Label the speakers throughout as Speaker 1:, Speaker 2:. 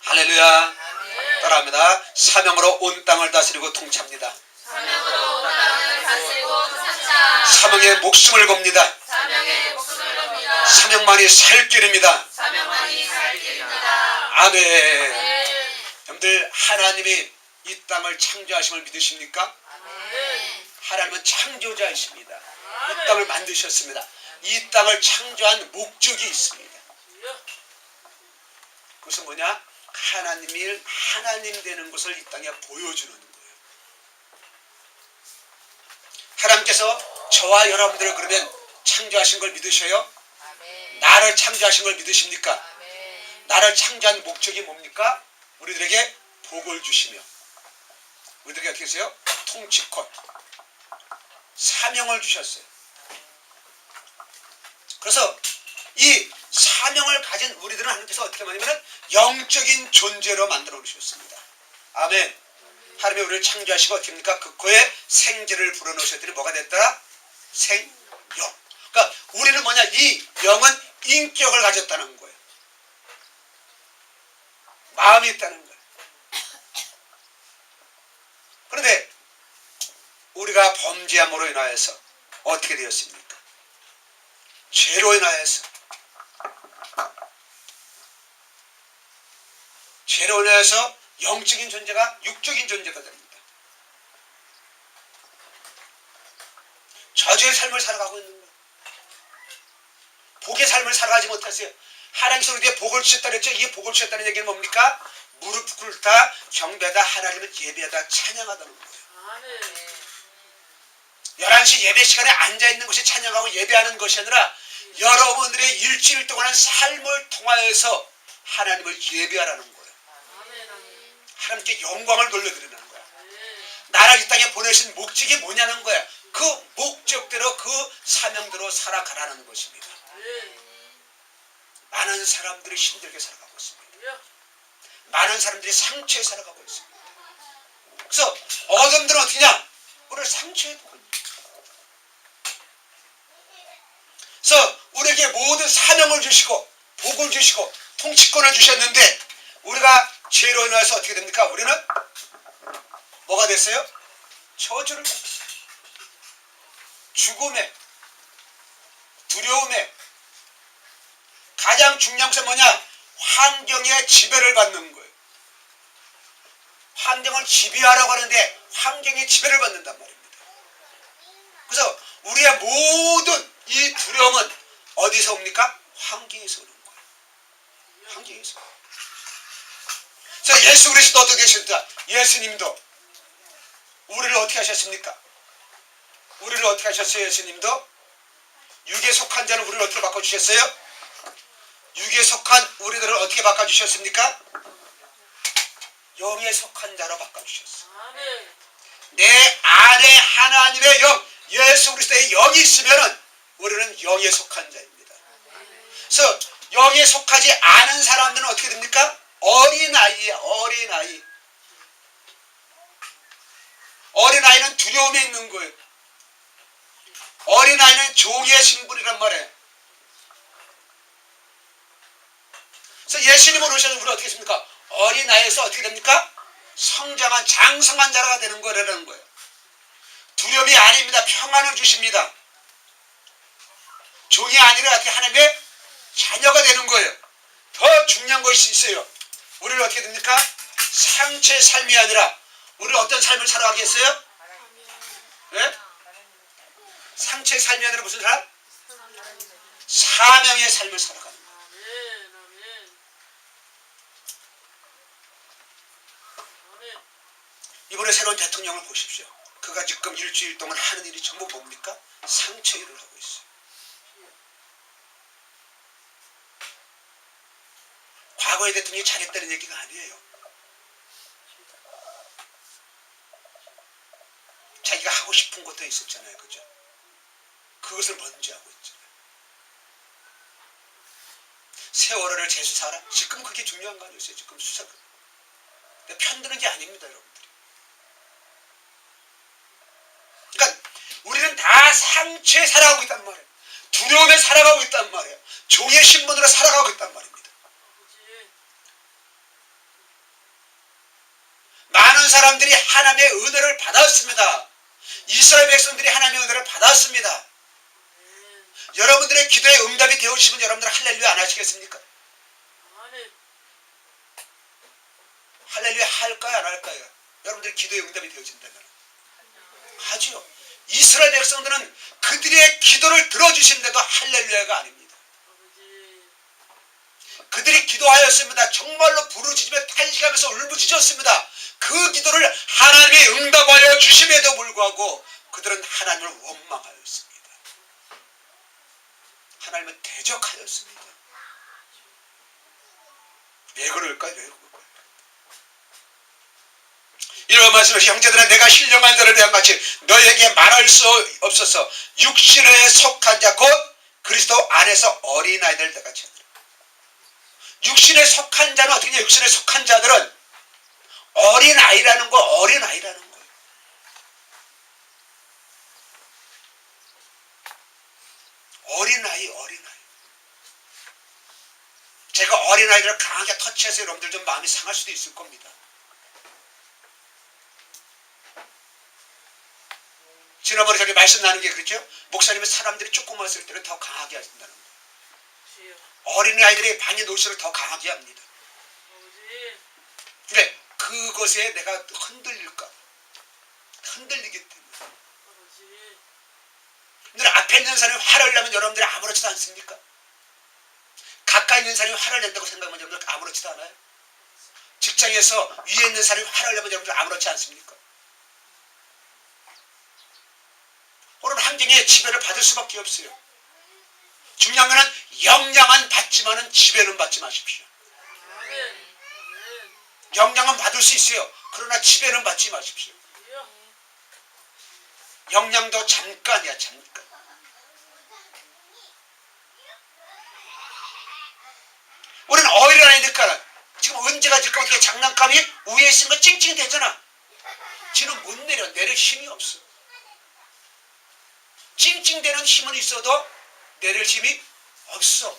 Speaker 1: 할렐루야. 따라합니다. 사명으로 온 땅을 다스리고 통치합니다.
Speaker 2: 사명으로 온 땅을 다스리고 통치한다.
Speaker 1: 사명에 목숨을 겁니다.
Speaker 2: 사명에 목숨을 겁니다.
Speaker 1: 사명만이 살 길입니다.
Speaker 2: 사명만이 살 길입니다.
Speaker 1: 아멘. 여러분들 하나님이 이 땅을 창조하심을 믿으십니까?
Speaker 2: 아멘.
Speaker 1: 하나님은 창조자이십니다. 이 땅을 만드셨습니다. 이 땅을 창조한 목적이 있습니다. 그것은 뭐냐? 하나님이 하나님 되는 것을 이 땅에 보여주는 거예요. 하나님께서 저와 여러분들을 그러면 창조하신 걸 믿으셔요?
Speaker 2: 아멘.
Speaker 1: 나를 창조하신 걸 믿으십니까?
Speaker 2: 아멘.
Speaker 1: 나를 창조한 목적이 뭡니까? 우리들에게 복을 주시며 우리들에게 어떻게 했어요? 통치권, 사명을 주셨어요. 그래서 이 사명을 가진 우리들은 하나님께서 어떻게 하냐면 영적인 존재로 만들어 주셨습니다. 아멘. 하나님이 우리를 창조하시고 어떻게 합니까? 그 코에 생기를 불어넣으셨더니 뭐가 됐더라? 생영. 그러니까 우리는 뭐냐? 이 영은 인격을 가졌다는 거예요. 마음이 있다는 거예요. 그런데 우리가 범죄함으로 인하여서 어떻게 되었습니까? 죄로 인하여서 영적인 존재가 육적인 존재가 됩니다. 저주의 삶을 살아가고 있는 거예요. 복의 삶을 살아가지 못하세요. 하나님께서 우리에게 복을 주셨다 그랬죠. 이게 복을 주셨다는 얘기는 뭡니까? 무릎 꿇다, 경배하다, 하나님을 예배하다, 찬양하다는 거예요. 11시 예배 시간에 앉아있는 것이 찬양하고 예배하는 것이 아니라 여러분들의 일주일 동안의 삶을 통하여서 하나님을 예배하라는 거예요. 하나님께 영광을 돌려드리는 거야. 나를 이 땅에 보내신 목적이 뭐냐는 거야. 그 목적대로 그 사명대로 살아가라는 것입니다. 많은 사람들이 힘들게 살아가고 있습니다. 많은 사람들이 상처에 살아가고 있습니다. 그래서 어둠들은 어떻게냐? 우리를 상처에 두고 있습니다. 그래서 우리에게 모든 사명을 주시고 복을 주시고 통치권을 주셨는데 우리가 죄로 인해서 어떻게 됩니까? 우리는 뭐가 됐어요? 저주를 받았어요. 죽음에, 두려움에, 가장 중요한 것은 뭐냐? 환경의 지배를 받는 거예요. 환경을 지배하라고 하는데 환경의 지배를 받는단 말입니다. 그래서 우리의 모든 이 두려움은 어디서 옵니까? 환경에서 오는 거예요. 환경에서. 자, 예수 그리스도 어떻게 하셨다? 예수님도 우리를 어떻게 하셨습니까? 우리를 어떻게 하셨어요? 예수님도 육에 속한 자는 우리를 어떻게 바꿔주셨어요? 육에 속한 우리들을 어떻게 바꿔주셨습니까? 영에 속한 자로 바꿔주셨어요. 내 안에 하나님의 영, 예수 그리스도의 영이 있으면 우리는 영에 속한 자입니다. 그래서 영에 속하지 않은 사람들은 어떻게 됩니까? 어린아이야, 어린아이. 어린아이는 두려움에 있는 거예요. 어린아이는 종의 신분이란 말이에요. 그래서 예수님을 오셔서 우리가 어떻게 했습니까? 어린아이에서 어떻게 됩니까? 성장한 장성한 자가 되는 거라는 거예요. 두려움이 아닙니다. 평안을 주십니다. 종이 아니라 어떻게 하나님의 자녀가 되는 거예요. 더 중요한 것이 있어요. 우리를 어떻게 됩니까? 상처의 삶이 아니라 우리를 어떤 삶을 살아가겠어요? 네? 상처의 삶이 아니라 무슨 삶? 사명의 삶을 살아가는 거예요. 이번에 새로운 대통령을 보십시오. 그가 지금 일주일 동안 하는 일이 전부 뭡니까? 상처 일을 하고 있어요. 과거의 대통령이 잘했다는 얘기가 아니에요. 자기가 하고 싶은 것도 있었잖아요. 그죠? 그것을 먼저 하고 있잖아요. 세월호를 재수사하라? 지금 그게 중요한 거 아니었어요? 지금 수사가. 편드는 게 아닙니다, 여러분들이. 그러니까 우리는 다 상처에 살아가고 있단 말이에요. 두려움에 살아가고 있단 말이에요. 종의 신분으로 살아가고 있단 말입니다. 많은 사람들이 하나님의 은혜를 받았습니다. 이스라엘 백성들이 하나님의 은혜를 받았습니다. 여러분들의 기도에 응답이 되어주시면 여러분들 할렐루야 안 하시겠습니까? 할렐루야 할까요 안 할까요? 여러분들의 기도에 응답이 되어진다면 하죠. 이스라엘 백성들은 그들의 기도를 들어주시는데도 할렐루야가 아닙니다. 그들이 기도하였습니다. 정말로 부르짖으며 탄식하면서 울부짖었습니다. 그 기도를 하나님이 응답하여 주심에도 불구하고 그들은 하나님을 원망하였습니다. 하나님을 대적하였습니다. 왜 그럴까요? 왜 그럴까요? 이런 말씀을 형제들아 내가 신령한 자를 대한 같이 너에게 말할 수 없어서 육신에 속한 자 곧 그리스도 안에서 어린아이들 같이 하더라. 육신에 속한 자는 어떻게 해요? 육신에 속한 자들은 어린아이라는 거 어린아이라는 거예요. 어린아이 제가 어린아이들을 강하게 터치해서 여러분들 좀 마음이 상할 수도 있을 겁니다. 지난번에 저기 말씀 나눈 게 그렇죠? 목사님은 사람들이 조그맣을 때는 더 강하게 하신다는 거예요. 어린아이들이 반이 놀수록 더 강하게 합니다. 왜? 그것에 내가 흔들릴까? 흔들리기 때문에. 여러분들 앞에 있는 사람이 화를 내면 여러분들이 아무렇지도 않습니까? 가까이 있는 사람이 화를 낸다고 생각하면 여러분들 아무렇지도 않아요? 직장에서 위에 있는 사람이 화를 내면 여러분들 아무렇지 않습니까? 오늘 환경에 지배를 받을 수밖에 없어요. 중요한 것은 영향은 받지만은 지배는 받지 마십시오. 영향은 받을 수 있어요. 그러나 지배는 받지 마십시오. 영향도 잠깐이야, 잠깐. 우리는 어린아이니까 지금 언제가 질까 어떻게 장난감이 위에 있는 거 찡찡 되잖아. 지는 못 내릴 힘이 없어. 찡찡대는 힘은 있어도 내릴 힘이 없어.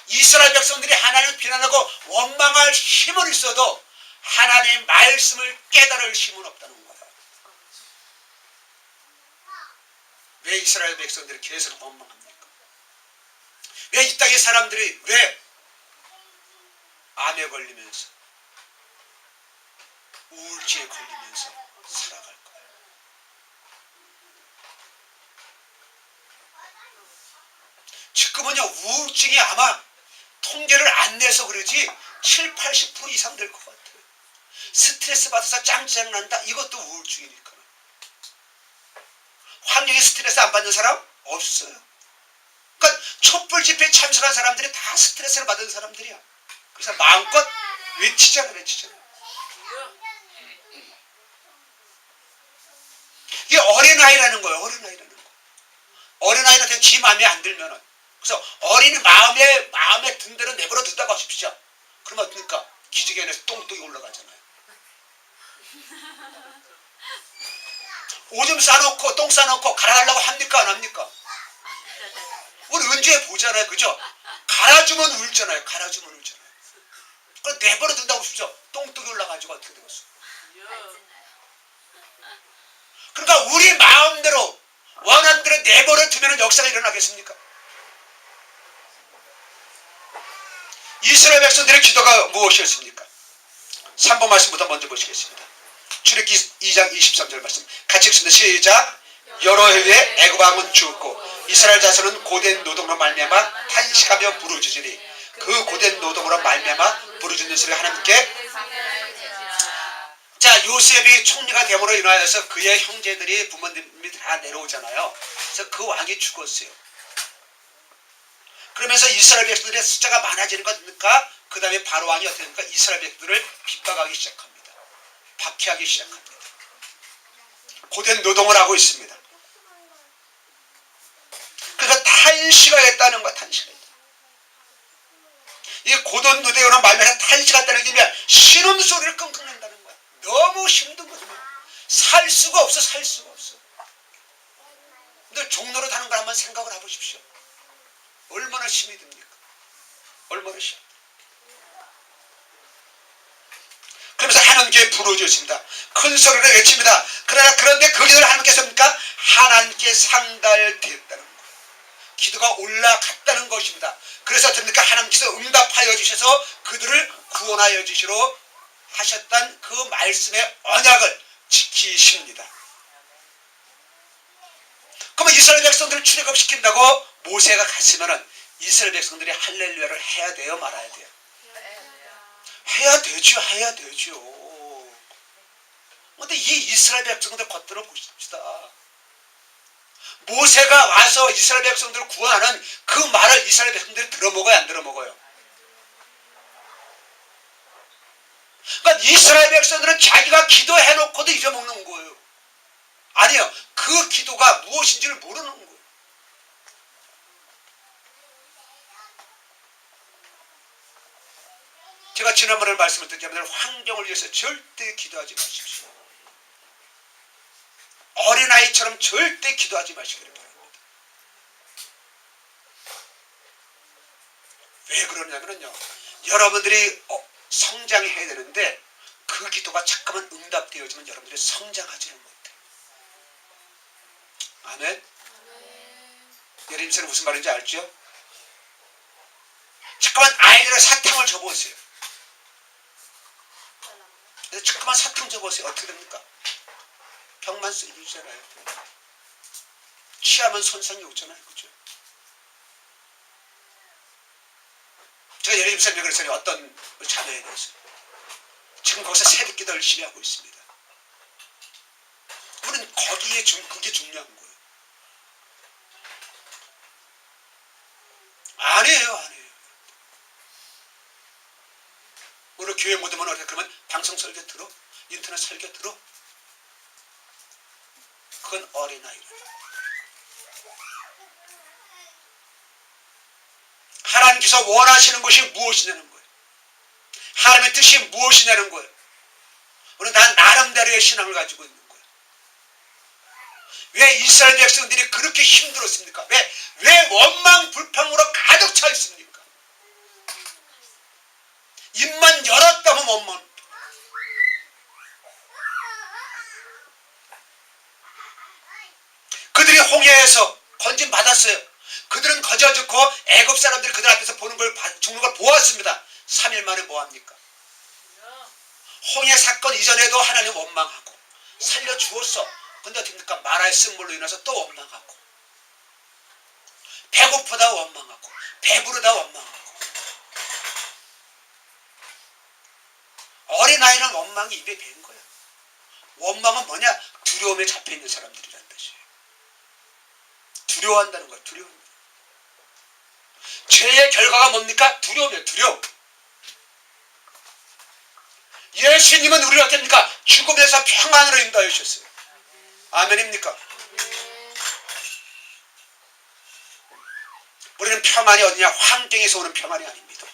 Speaker 1: 이스라엘 백성들이 하나님을 비난하고 원망할 힘은 있어도 하나님의 말씀을 깨달을 힘은 없다는 거다. 왜 이스라엘 백성들이 계속 원망합니까? 왜 이 땅의 사람들이 왜 암에 걸리면서 우울증에 걸리면서 살아갈 거예요? 지금은요 우울증이 아마 통계를 안 내서 그러지 70~80% 이상 될 것 같아요. 스트레스 받아서 짱짱 난다. 이것도 우울증이니까. 환경에 스트레스 안 받는 사람 없어요. 그러니까 촛불 집회에 참석한 사람들이 다 스트레스를 받은 사람들이야. 그래서 마음껏 외치잖아. 이게 어린아이라는 거예요. 어린아이는 그냥 지 마음에 안 들면은. 그래서 어린이 마음에 든 대로 내버려 둔다고 하십시오. 그러면 어떻습니까? 기저귀 안에서 똥똥이 올라가잖아요. 오줌 싸놓고 똥 싸놓고 갈아달라고 합니까 안 합니까? 우리 은주에 보잖아요. 그죠? 갈아주면 울잖아요. 그럼 내버려 둔다고 하십시오. 똥똥이 올라가지고 어떻게 되겠어? 그러니까 우리 마음대로 원하는 대로 내버려 두면 역사가 일어나겠습니까? 이스라엘 백성들의 기도가 무엇이었습니까? 3번 말씀부터 먼저 보시겠습니다. 출애굽기 2장 23절 말씀 같이 읽습니다. 시작. 여러 해에 애굽 왕은 죽었고 이스라엘 자손은 고된 노동으로 말미암아 탄식하며 부르짖으니 그 고된 노동으로 말미암아 부르짖는 소리 하나님께. 자, 요셉이 총리가 됨으로 인하여서 그의 형제들이 부모님이 다 내려오잖아요. 그래서 그 왕이 죽었어요. 그러면서 이스라엘 백성들의 숫자가 많아지는 것입니까? 그 다음에 바로 왕이 어떻게 됩니까? 이스라엘 백성들을 핍박하기 시작합니다. 박해하기 시작합니다. 고된 노동을 하고 있습니다. 그래서 탄식하겠다는 거야. 이 고된 노동으로 말미암아 탄식하겠다는 게 뭐야? 신음소리를 끙끙 낸다는 거야. 너무 힘든 거죠. 살 수가 없어. 근데 종로로 다는 걸 한번 생각을 해보십시오. 얼마나 힘이 듭니까? 얼마나 힘. 그러면서 하는 함께 부르짖습니다. 큰 소리로 외칩니다. 그런데 그 기도를 하나님께서 합니까? 하나님께 상달되었다는 거예요. 기도가 올라갔다는 것입니다. 그래서 됩니까? 하나님께서 응답하여 주셔서 그들을 구원하여 주시러 하셨던 그 말씀의 언약을 지키십니다. 그러면 이스라엘 백성들을 출애굽시킨다고 모세가 갔으면은 이스라엘 백성들이 할렐루야를 해야 돼요, 말아야 돼요? 해야 되죠. 근데 이 이스라엘 백성들 겉들어 보십시다. 모세가 와서 이스라엘 백성들을 구원하는 그 말을 이스라엘 백성들이 들어먹어요, 안 들어먹어요? 그러니까 이스라엘 백성들은 자기가 기도해놓고도 잊어먹는 거예요. 아니요, 그 기도가 무엇인지를 모르는 거예요. 제가 지난번에 말씀을 드렸지만 환경을 위해서 절대 기도하지 마십시오. 어린아이처럼 절대 기도하지 마시기를 바랍니다. 왜 그러냐면요, 여러분들이 성장해야 되는데 그 기도가 잠깐만 응답되어지면 여러분들이 성장하지를 못해요. 아멘? 예림쌤은 무슨 말인지 알죠? 잠깐만 아이들의 사탕을 줘보세요. 잠깐만 사탕 줘보세요. 어떻게 됩니까? 병만 세지잖아요. 취하면 손상이 오잖아요. 그죠? 제가 예림쌤이 그랬어요. 어떤 자녀에 대해서. 지금 거기서 새벽기도 열심히 하고 있습니다. 우리는 거기에 그게 중요한 거예요. 아니에요. 오늘 교회 못 오면 어떻게 그러면 방송 설교 들어? 인터넷 설교 들어? 그건 어린아이라. 하나님께서 원하시는 것이 무엇이냐는 거예요. 하나님의 뜻이 무엇이냐는 거예요. 우리는 다 나름대로의 신앙을 가지고 있는 거예요. 왜 이스라엘 백성들이 그렇게 힘들었습니까? 왜 원망 불평으로 가득 차 있습니까? 입만 열었다면 원망. 그들이 홍해에서 건진 받았어요. 그들은 거저 듣고 애굽 사람들이 그들 앞에서 죽는 걸 보았습니다. 3일 만에 뭐합니까? 홍해 사건 이전에도 하나님 원망하고 살려주었어. 근데 어떻습니까? 마라의 쓴물로 인해서 또 원망하고, 배고프다 원망하고, 배부르다 원망하고. 어린아이는 원망이 입에 밴 거야. 원망은 뭐냐? 두려움에 잡혀있는 사람들이란 뜻이에요. 두려워한다는 거야. 두려움. 죄의 결과가 뭡니까? 두려움이에요. 두려움. 예수님은 우리를 어떻습니까? 죽음에서 평안으로 인도하여 주셨어요. 아멘입니까? 우리는 평안이 어디냐? 환경에서 오는 평안이 아닙니다.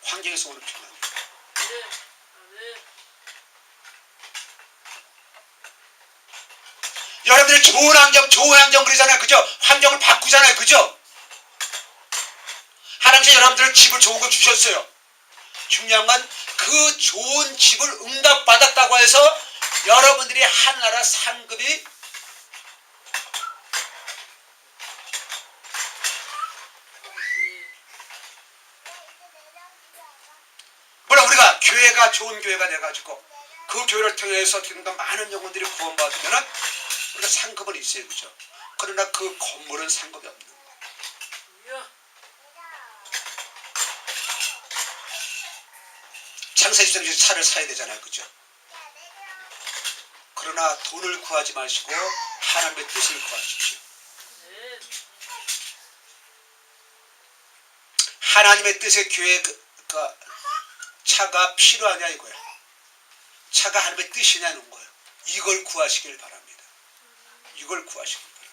Speaker 1: 환경에서 오는 평안이. 여러분들이 좋은 환경 그러잖아요. 그죠? 환경을 바꾸잖아요. 그죠? 하나님께서 여러분들 집을 좋은 거 주셨어요. 중요한 건 그 좋은 집을 응답받았다고 해서 여러분들이 하나라 상급이 물론 우리가 교회가 좋은 교회가 돼가지고 그 교회를 통해서 많은 영혼들이 구원받으면 우리가 상급은 있어요. 그죠? 그러나 그 건물은 상급이 없는 거예요. 창세기 13장에서 차를 사야 되잖아요. 그죠? 그러나 돈을 구하지 마시고 하나님의 뜻을 구하십시오. 하나님의 뜻의 교회 차가 필요하냐 이거야. 차가 하나님의 뜻이냐는 거예요. 이걸 구하시길 바랍니다. 이걸 구하시길 바랍니다.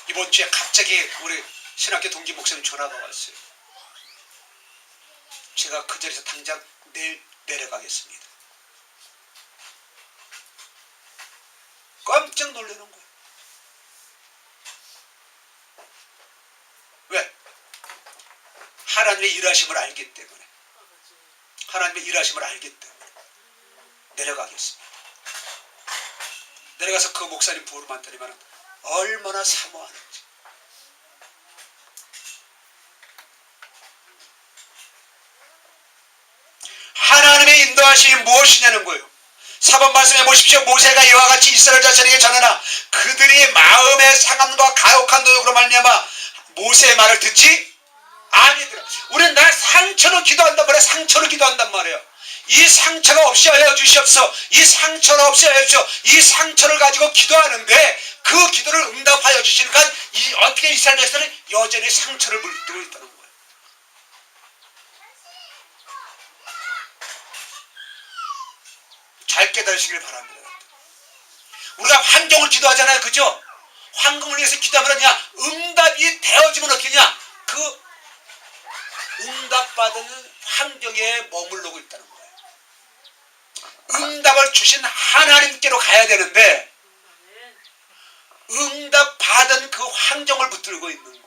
Speaker 1: 이번 주에 갑자기 우리 신학교 동기 목사님 전화가 왔어요. 제가 그 자리에서 당장 내일 내려가겠습니다. 깜짝 놀라는 거예요. 왜? 하나님의 일하심을 알기 때문에, 하나님의 일하심을 알기 때문에 내려가겠습니다. 내려가서 그 목사님 부르면 드리면 얼마나 사모하는지. 하나님의 인도하심이 무엇이냐는 거예요. 4번 말씀해 보십시오. 모세가 이와 같이 이스라엘 자손에게 전하나 그들이 마음의 상함과 가혹한 노력으로 말미암아 모세의 말을 듣지 아니더라. 우리는 날 상처로 기도한단 말이에요. 상처로 기도한단 말이에요. 이 상처가 없이 하여 주시옵소서. 이 상처가 없이 하여 주시옵소서. 이 상처를 가지고 기도하는데 그 기도를 응답하여 주시니까 어떻게 이스라엘 백성은 여전히 상처를 물들고 있다는 거예요. 잘 깨달으시길 바랍니다. 우리가 환경을 기도하잖아요. 그죠? 환경을 위해서 기도하면 응답이 되어지면 어떻게 하냐? 그 응답받은 환경에 머물르고 있다는 거예요. 응답을 주신 하나님께로 가야 되는데 응답받은 그 환경을 붙들고 있는 거예요.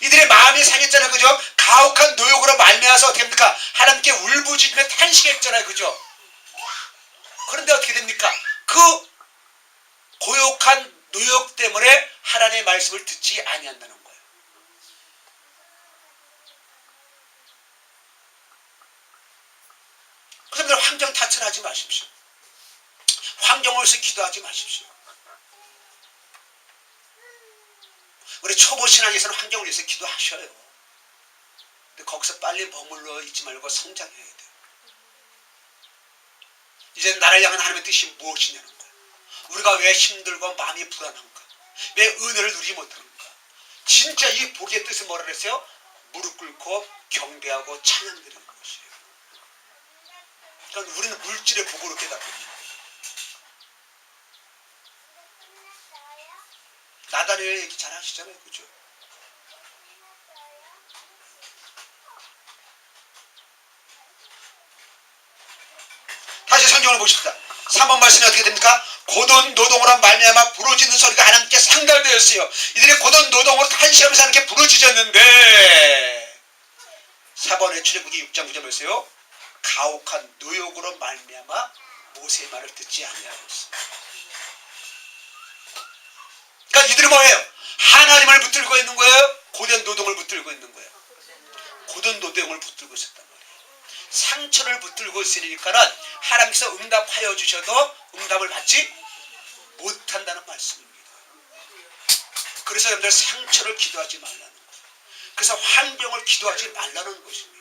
Speaker 1: 이들의 마음이 상했잖아요. 그죠? 가혹한 노역으로 말미암아서 어떻게 됩니까? 하나님께 울부짖으며 탄식했잖아요. 그죠? 그런데 어떻게 됩니까? 그 고역한 노역 때문에 하나님의 말씀을 듣지 아니한다는 거예요. 그런데 환경 탓을 하지 마십시오. 환경을 위해서 기도하지 마십시오. 우리 초보 신앙에서는 환경을 위해서 기도하셔요. 근데 거기서 빨리 머물러 있지 말고 성장해야 돼요. 이제 나를 향한 하나님의 뜻이 무엇이냐는 거예요. 우리가 왜 힘들고 마음이 불안한가? 왜 은혜를 누리지 못하는가? 진짜 이 복의 뜻은 뭐라 그랬어요? 무릎 꿇고 경배하고 찬양드리는 것이에요. 그러니까 우리는 물질의 복으로 깨닫거든요. 나단에 얘기 잘 하시잖아요. 그죠? 다시 성경을 보십시다. 3번 말씀이 어떻게 됩니까? 고돈 노동으로 말미암아 부르짖는 소리가 하나님께 상달되었어요. 이들의 고돈 노동으로 탄식하면서 하나님께 부르짖었는데 4번의 출애굽기 6장 9절 보세요. 가혹한 노역으로 말미암아 모세의 말을 듣지 아니하였어. 그러니까 이들은 뭐예요? 하나님을 붙들고 있는 거예요? 고된 노동을 붙들고 있는 거예요? 고된 노동을 붙들고 있었단 말이에요. 상처를 붙들고 있으니까는 하나님께서 응답하여 주셔도 응답을 받지 못한다는 말씀입니다. 그래서 여러분들 상처를 기도하지 말라는 거예요. 그래서 환경을 기도하지 말라는 것입니다.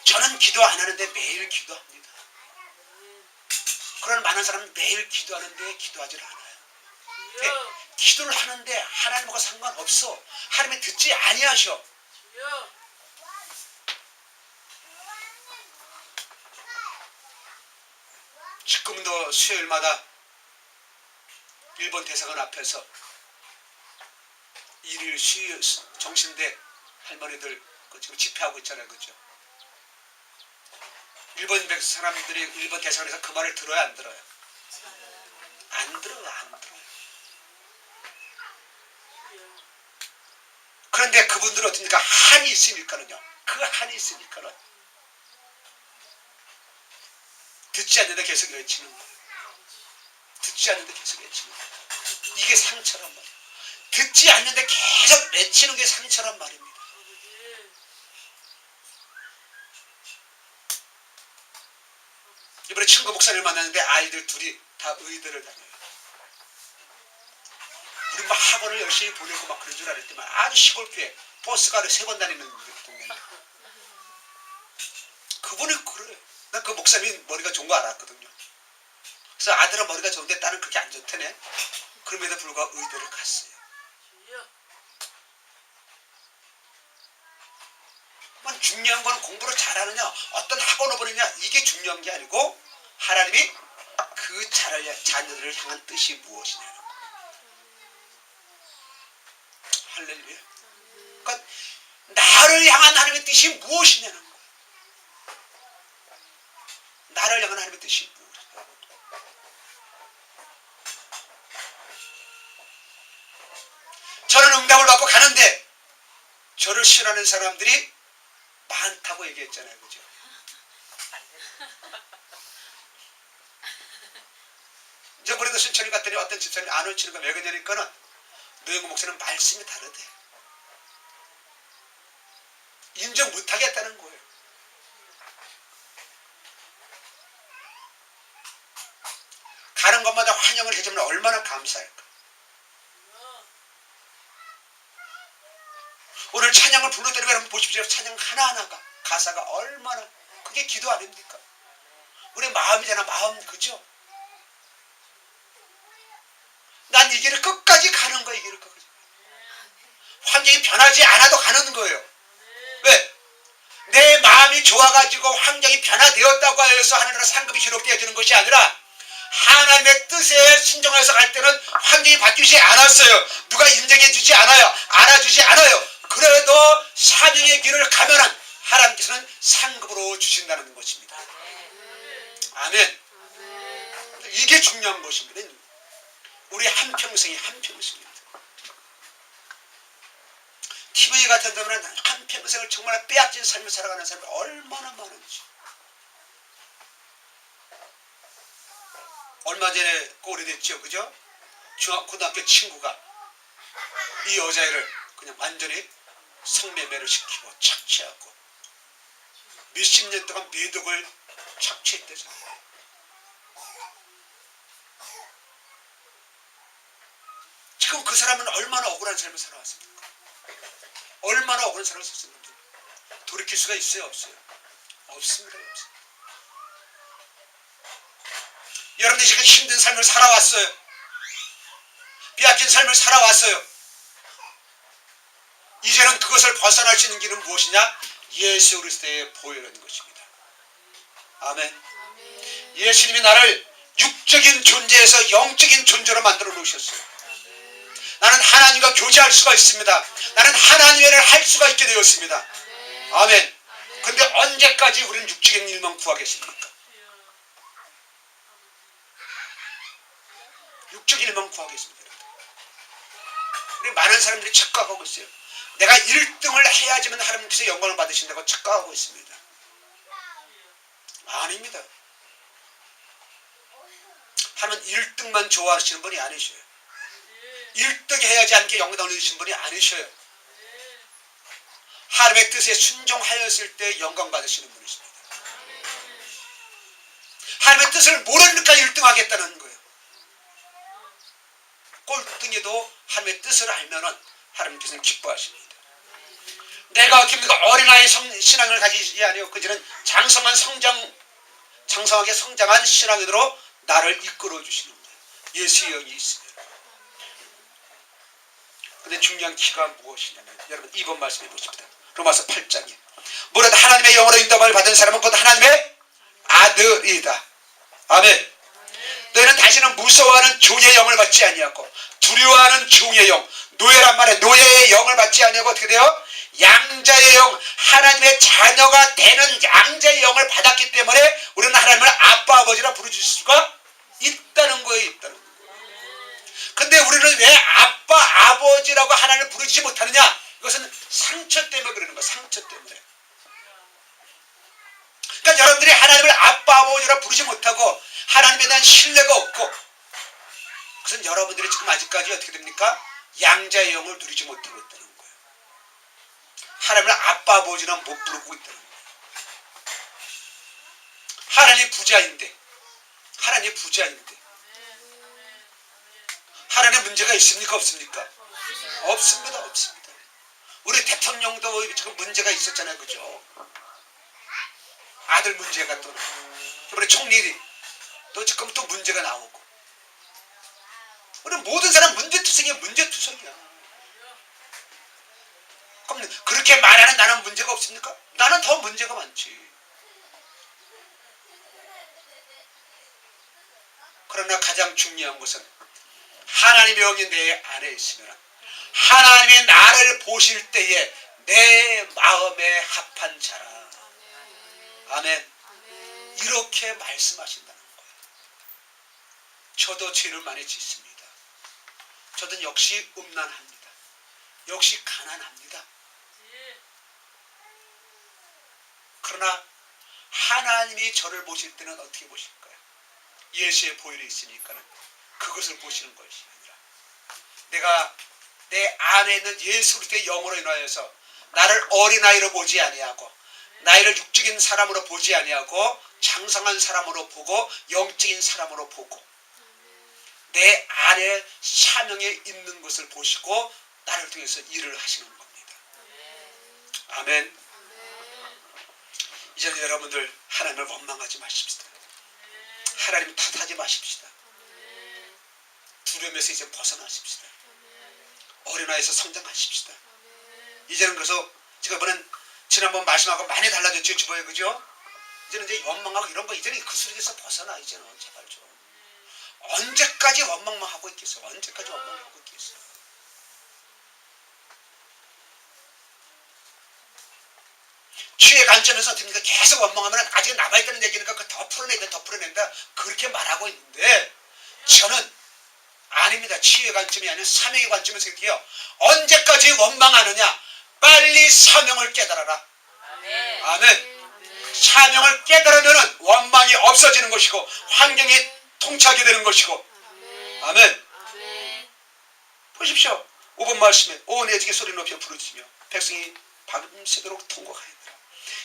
Speaker 1: 저는 기도 안 하는데 매일 기도합니다. 그런 많은 사람은 매일 기도하는데 기도하지 않아요. 네, 기도를 하는데 하나님과 상관없어. 하나님이 듣지 아니하셔. 지금도 수요일마다 일본 대사관 앞에서 일일 정신대 할머니들 지금 집회하고 있잖아요. 그죠? 일본 사람들이 일본 대사관에서 그 말을 들어요? 안 들어요? 안 들어요. 안 들어요. 그런데 그분들은 어떻습니까? 한이 있으니까는요. 그 한이 있으니까는 듣지 않는데 계속 외치는 거예요. 듣지 않는데 계속 외치는 거예요. 이게 상처란 말이에요. 듣지 않는데 계속 외치는 게 상처란 말입니다. 이번에 친구 목사님을 만났는데 아이들 둘이 다 의대를 다녀요. 우리 막 학원을 열심히 보내고 막 그런 줄 알았더만 아주 시골 교회 버스가 3번 다니는 동네입니다. 그분이 그래요. 난 그 목사님 머리가 좋은 거 알았거든요. 그래서 아들은 머리가 좋은데 딸은 그렇게 안 좋다네. 그럼에도 불구하고 의대를 갔어요. 중요한 거는 공부를 잘하느냐 어떤 학원을 보느냐 이게 중요한 게 아니고 하나님이 그 자녀들을 향한 뜻이 무엇이냐는 거예요. 할렐루야. 그러니까 나를 향한 하나님의 뜻이 무엇이냐는 거예요. 나를 향한 하나님의 뜻이 무엇이냐는 거예요. 저는 응답을 받고 가는데 저를 싫어하는 사람들이 많다고 얘기했잖아요. 그죠? 저번에도 순천을 갔더니 어떤 집사님이 안 오시는 거 왜 그러냐니까는 노영구 목사는 말씀이 다르대. 인정 못하겠다는 거예요. 가는 것마다 환영을 해주면 얼마나 감사할까. 오늘 찬양을 불러드리면 여러분 보십시오. 찬양 하나하나가 가사가 얼마나 그게 기도 아닙니까? 우리 마음이잖아. 마음. 그죠? 난 이 길을 끝까지 가는 거야. 이 길을 끝까지. 환경이 변하지 않아도 가는 거예요. 왜? 내 마음이 좋아가지고 환경이 변화되었다고 해서 하늘나라 상급이 기록되어지는 것이 아니라 하나님의 뜻에 순종해서 갈 때는 환경이 바뀌지 않았어요. 누가 인정해주지 않아요. 알아주지 않아요. 그래도 사명의 길을 가면은 하나님께서는 상급으로 주신다는 것입니다. 아멘. 이게 중요한 것입니다. 우리 한평생이 한평생입니다. TV 같은 데는 한평생을 정말 빼앗긴 삶을 살아가는 사람이 얼마나 많은지. 얼마 전에 오래됐죠. 그죠? 고등학교 친구가 이 여자애를 그냥 완전히 성매매를 시키고 착취하고 몇십 년 동안 매독을 착취했대잖아요. 지금 그 사람은 얼마나 억울한 삶을 살아왔습니까? 얼마나 억울한 삶을 살았습니까? 돌이킬 수가 있어요? 없어요? 없습니다. 없어요. 여러분이 지금 힘든 삶을 살아왔어요. 빼앗긴 삶을 살아왔어요. 이제는 그것을 벗어날 수 있는 길은 무엇이냐? 예수 그리스도의 보혈인 것입니다. 아멘. 예수님이 나를 육적인 존재에서 영적인 존재로 만들어 놓으셨어요. 나는 하나님과 교제할 수가 있습니다. 나는 하나님의 일을 할 수가 있게 되었습니다. 아멘. 근데 언제까지 우리는 육적인 일만 구하겠습니까? 육적인 일만 구하겠습니다. 우리 많은 사람들이 착각하고 있어요. 내가 1등을 해야지만 하나님께서 영광을 받으신다고 착각하고 있습니다. 아닙니다. 하나님은 1등만 좋아하시는 분이 아니셔요. 1등 해야지 않게 영광을 누리신 분이 아니셔요. 하나님의 뜻에 순종하였을 때 영광 받으시는 분이십니다. 하나님의 뜻을 모르니까 1등 하겠다는 거예요. 꼴등에도 하나님의 뜻을 알면은 하나님께서는 기뻐하십니다. 내가 어떻게 어린아이 신앙을 가지지 아니요 그들은 장성하게 성장한 신앙으로 나를 이끌어 주시는 거예요. 예수의 영이 있으면. 근데 중요한 키가 무엇이냐면 여러분 2번 말씀해 보십니다. 로마서 8장에 무릇 하나님의 영으로 인도함을 받은 사람은 곧 하나님의 아들이다. 아멘. 너희는 다시는 무서워하는 종의 영을 받지 아니하고 두려워하는 종의 영, 노예란 말에 노예의 영을 받지 아니하고 어떻게 돼요? 양자의 영, 하나님의 자녀가 되는 양자의 영을 받았기 때문에 우리는 하나님을 아빠 아버지라 부르실 수가 있다는 거예요. 있다는 거예요. 근데 우리는 왜 아빠 아버지라고 하나님을 부르지 못하느냐? 이것은 상처 때문에 그러는 거예요. 상처 때문에. 그러니까 여러분들이 하나님을 아빠 아버지라 부르지 못하고 하나님에 대한 신뢰가 없고 그것은 여러분들이 지금 아직까지 어떻게 됩니까? 양자의 영을 누리지 못하고 있다는 거예요. 하나님을 아빠 아버지라 못 부르고 있다는 거예요. 하나님 부자인데 하나님 문제가 있습니까? 없습니까? 없습니다. 없습니다. 우리 대통령도 지금 문제가 있었잖아요. 그죠? 아들 문제가 또 우리 총리 또 지금 또 문제가 나오고 우리 모든 사람 문제투성이야. 문제투성이야. 그럼 그렇게 말하는 나는 문제가 없습니까? 나는 더 문제가 많지. 그러나 가장 중요한 것은 하나님의 영이 내 안에 있으면 하나님이 나를 보실 때에 내 마음에 합한 자라. 아멘. 이렇게 말씀하신다는 거예요. 저도 죄를 많이 짓습니다. 저도 역시 음란합니다. 역시 가난합니다. 그러나 하나님이 저를 보실 때는 어떻게 보실까요? 예수의 보혈이 있으니까는 그것을 보시는 것이 아니라 내가 내 안에 있는 예수 그리스도의 영으로 인하여서 나를 어린아이로 보지 아니하고 나이를 육적인 사람으로 보지 아니하고 장성한 사람으로 보고 영적인 사람으로 보고 내 안에 사명에 있는 것을 보시고 나를 통해서 일을 하시는 겁니다. 아멘. 이제는 여러분들 하나님을 원망하지 마십시다. 하나님 탓하지 마십시다. 두려움에서 이제 벗어나십시다. 어린아이에서 성장하십시다. 이제는 그래서 제가 이번엔 지난번 말씀하고 많이 달라졌죠, 주보에, 그죠? 이제는 이제 원망하고 이런 거 이제는 그 소리에서 벗어나. 이제는 제발 좀. 언제까지 원망만 하고 있겠어? 언제까지 원망하고 있겠어? 주의 관점에서 어떻게 계속 원망하면 아직 남아있다는 얘기니까 그 더 풀어낸다 그렇게 말하고 있는데 저는 아닙니다. 치유의 관점이 아니라 사명의 관점에서 이렇게 해요. 언제까지 원망하느냐? 빨리 사명을 깨달아라. 아멘. 사명을 깨달으면 원망이 없어지는 것이고 환경이 통치하게 되는 것이고 아멘. 보십시오. 5번 말씀에 온 애지게 소리 높여 부르짖으며 백성이 밤새도록 통곡하였더라.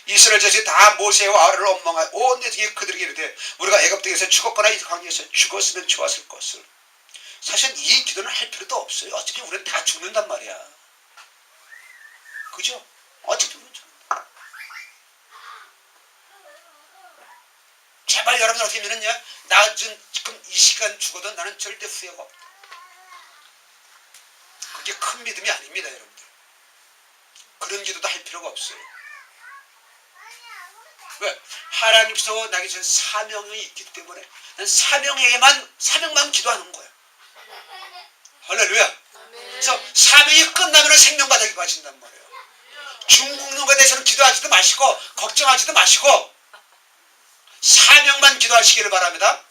Speaker 1: 이스라엘 자식이 다 모세와 아론을 원망하여 온 애지게 그들에게 이르되 우리가 애굽 땅에서 죽었거나 이 광야에서 죽었으면 좋았을 것을. 사실 이 기도는 할 필요도 없어요. 어차피 우리는 다 죽는단 말이야. 그죠? 어차피 우리는 죽는다. 제발 여러분 어떻게 하면은요, 나 지금 이 시간 죽어도 나는 절대 후회가 없다. 그게 큰 믿음이 아닙니다, 여러분들. 그런 기도도 할 필요가 없어요. 왜? 하나님께서 나에게 준 사명이 있기 때문에 난 사명만 기도하는 거야. 할렐루야. 그래서 사명이 끝나면 생명바닥에 가신단 말이에요. 죽는 것에 대해서는 기도하지도 마시고 걱정하지도 마시고 사명만 기도하시기를 바랍니다.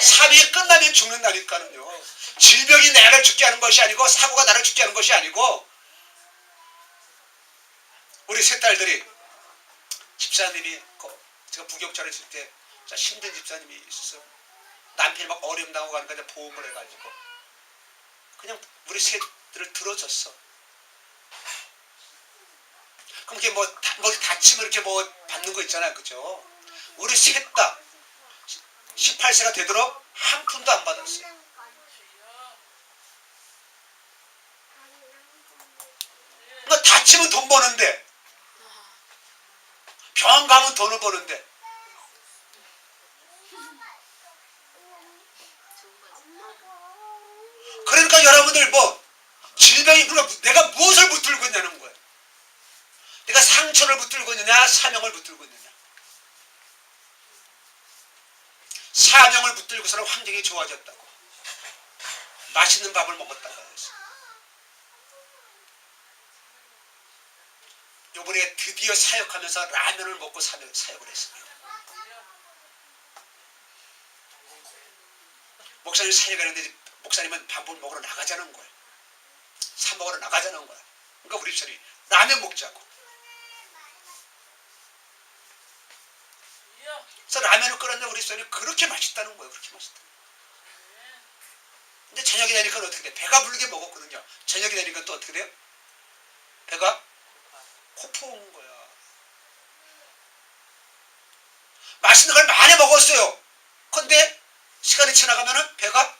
Speaker 1: 사명이 끝나면 죽는다니까는요. 질병이 나를 죽게 하는 것이 아니고 사고가 나를 죽게 하는 것이 아니고 우리 세 딸들이 집사님이 제가 부격자를 있을 때 힘든 집사님이 있어서 남편이 막 어려움 당하고 가니까 보험을 해가지고 그냥 우리 셋들을 들어줬어. 그럼 이렇게 뭐 다치면 이렇게 뭐 받는 거 있잖아요, 그죠? 우리 셋 다 18세가 되도록 한 푼도 안 받았어요. 그러니까 다치면 돈 버는데, 병원 가면 돈을 버는데. 그러니까 여러분들 질병이 내가 무엇을 붙들고 있냐는 거예요. 내가 상처를 붙들고 있느냐 사명을 붙들고 있느냐. 사명을 붙들고서는 환경이 좋아졌다고. 맛있는 밥을 먹었다고 해서. 요번에 드디어 사역하면서 라면을 먹고 사역을 했습니다. 목사님 사역하는데 목사님은 밥을 먹으러 나가자는 거예요. 사 먹으러 나가자는 거야. 그러니까 우리 집사람이 라면 먹자고. 그래서 라면을 끓였는데 우리 집사람이 그렇게 맛있다는 거예요. 그렇게 맛있다. 근데 저녁이 되니까 어떻게 돼? 배가 부르게 먹었거든요. 저녁이 되니까 또 어떻게 돼요? 배가 코프 오는 거야. 맛있는 걸 많이 먹었어요. 근데 시간이 지나가면은 배가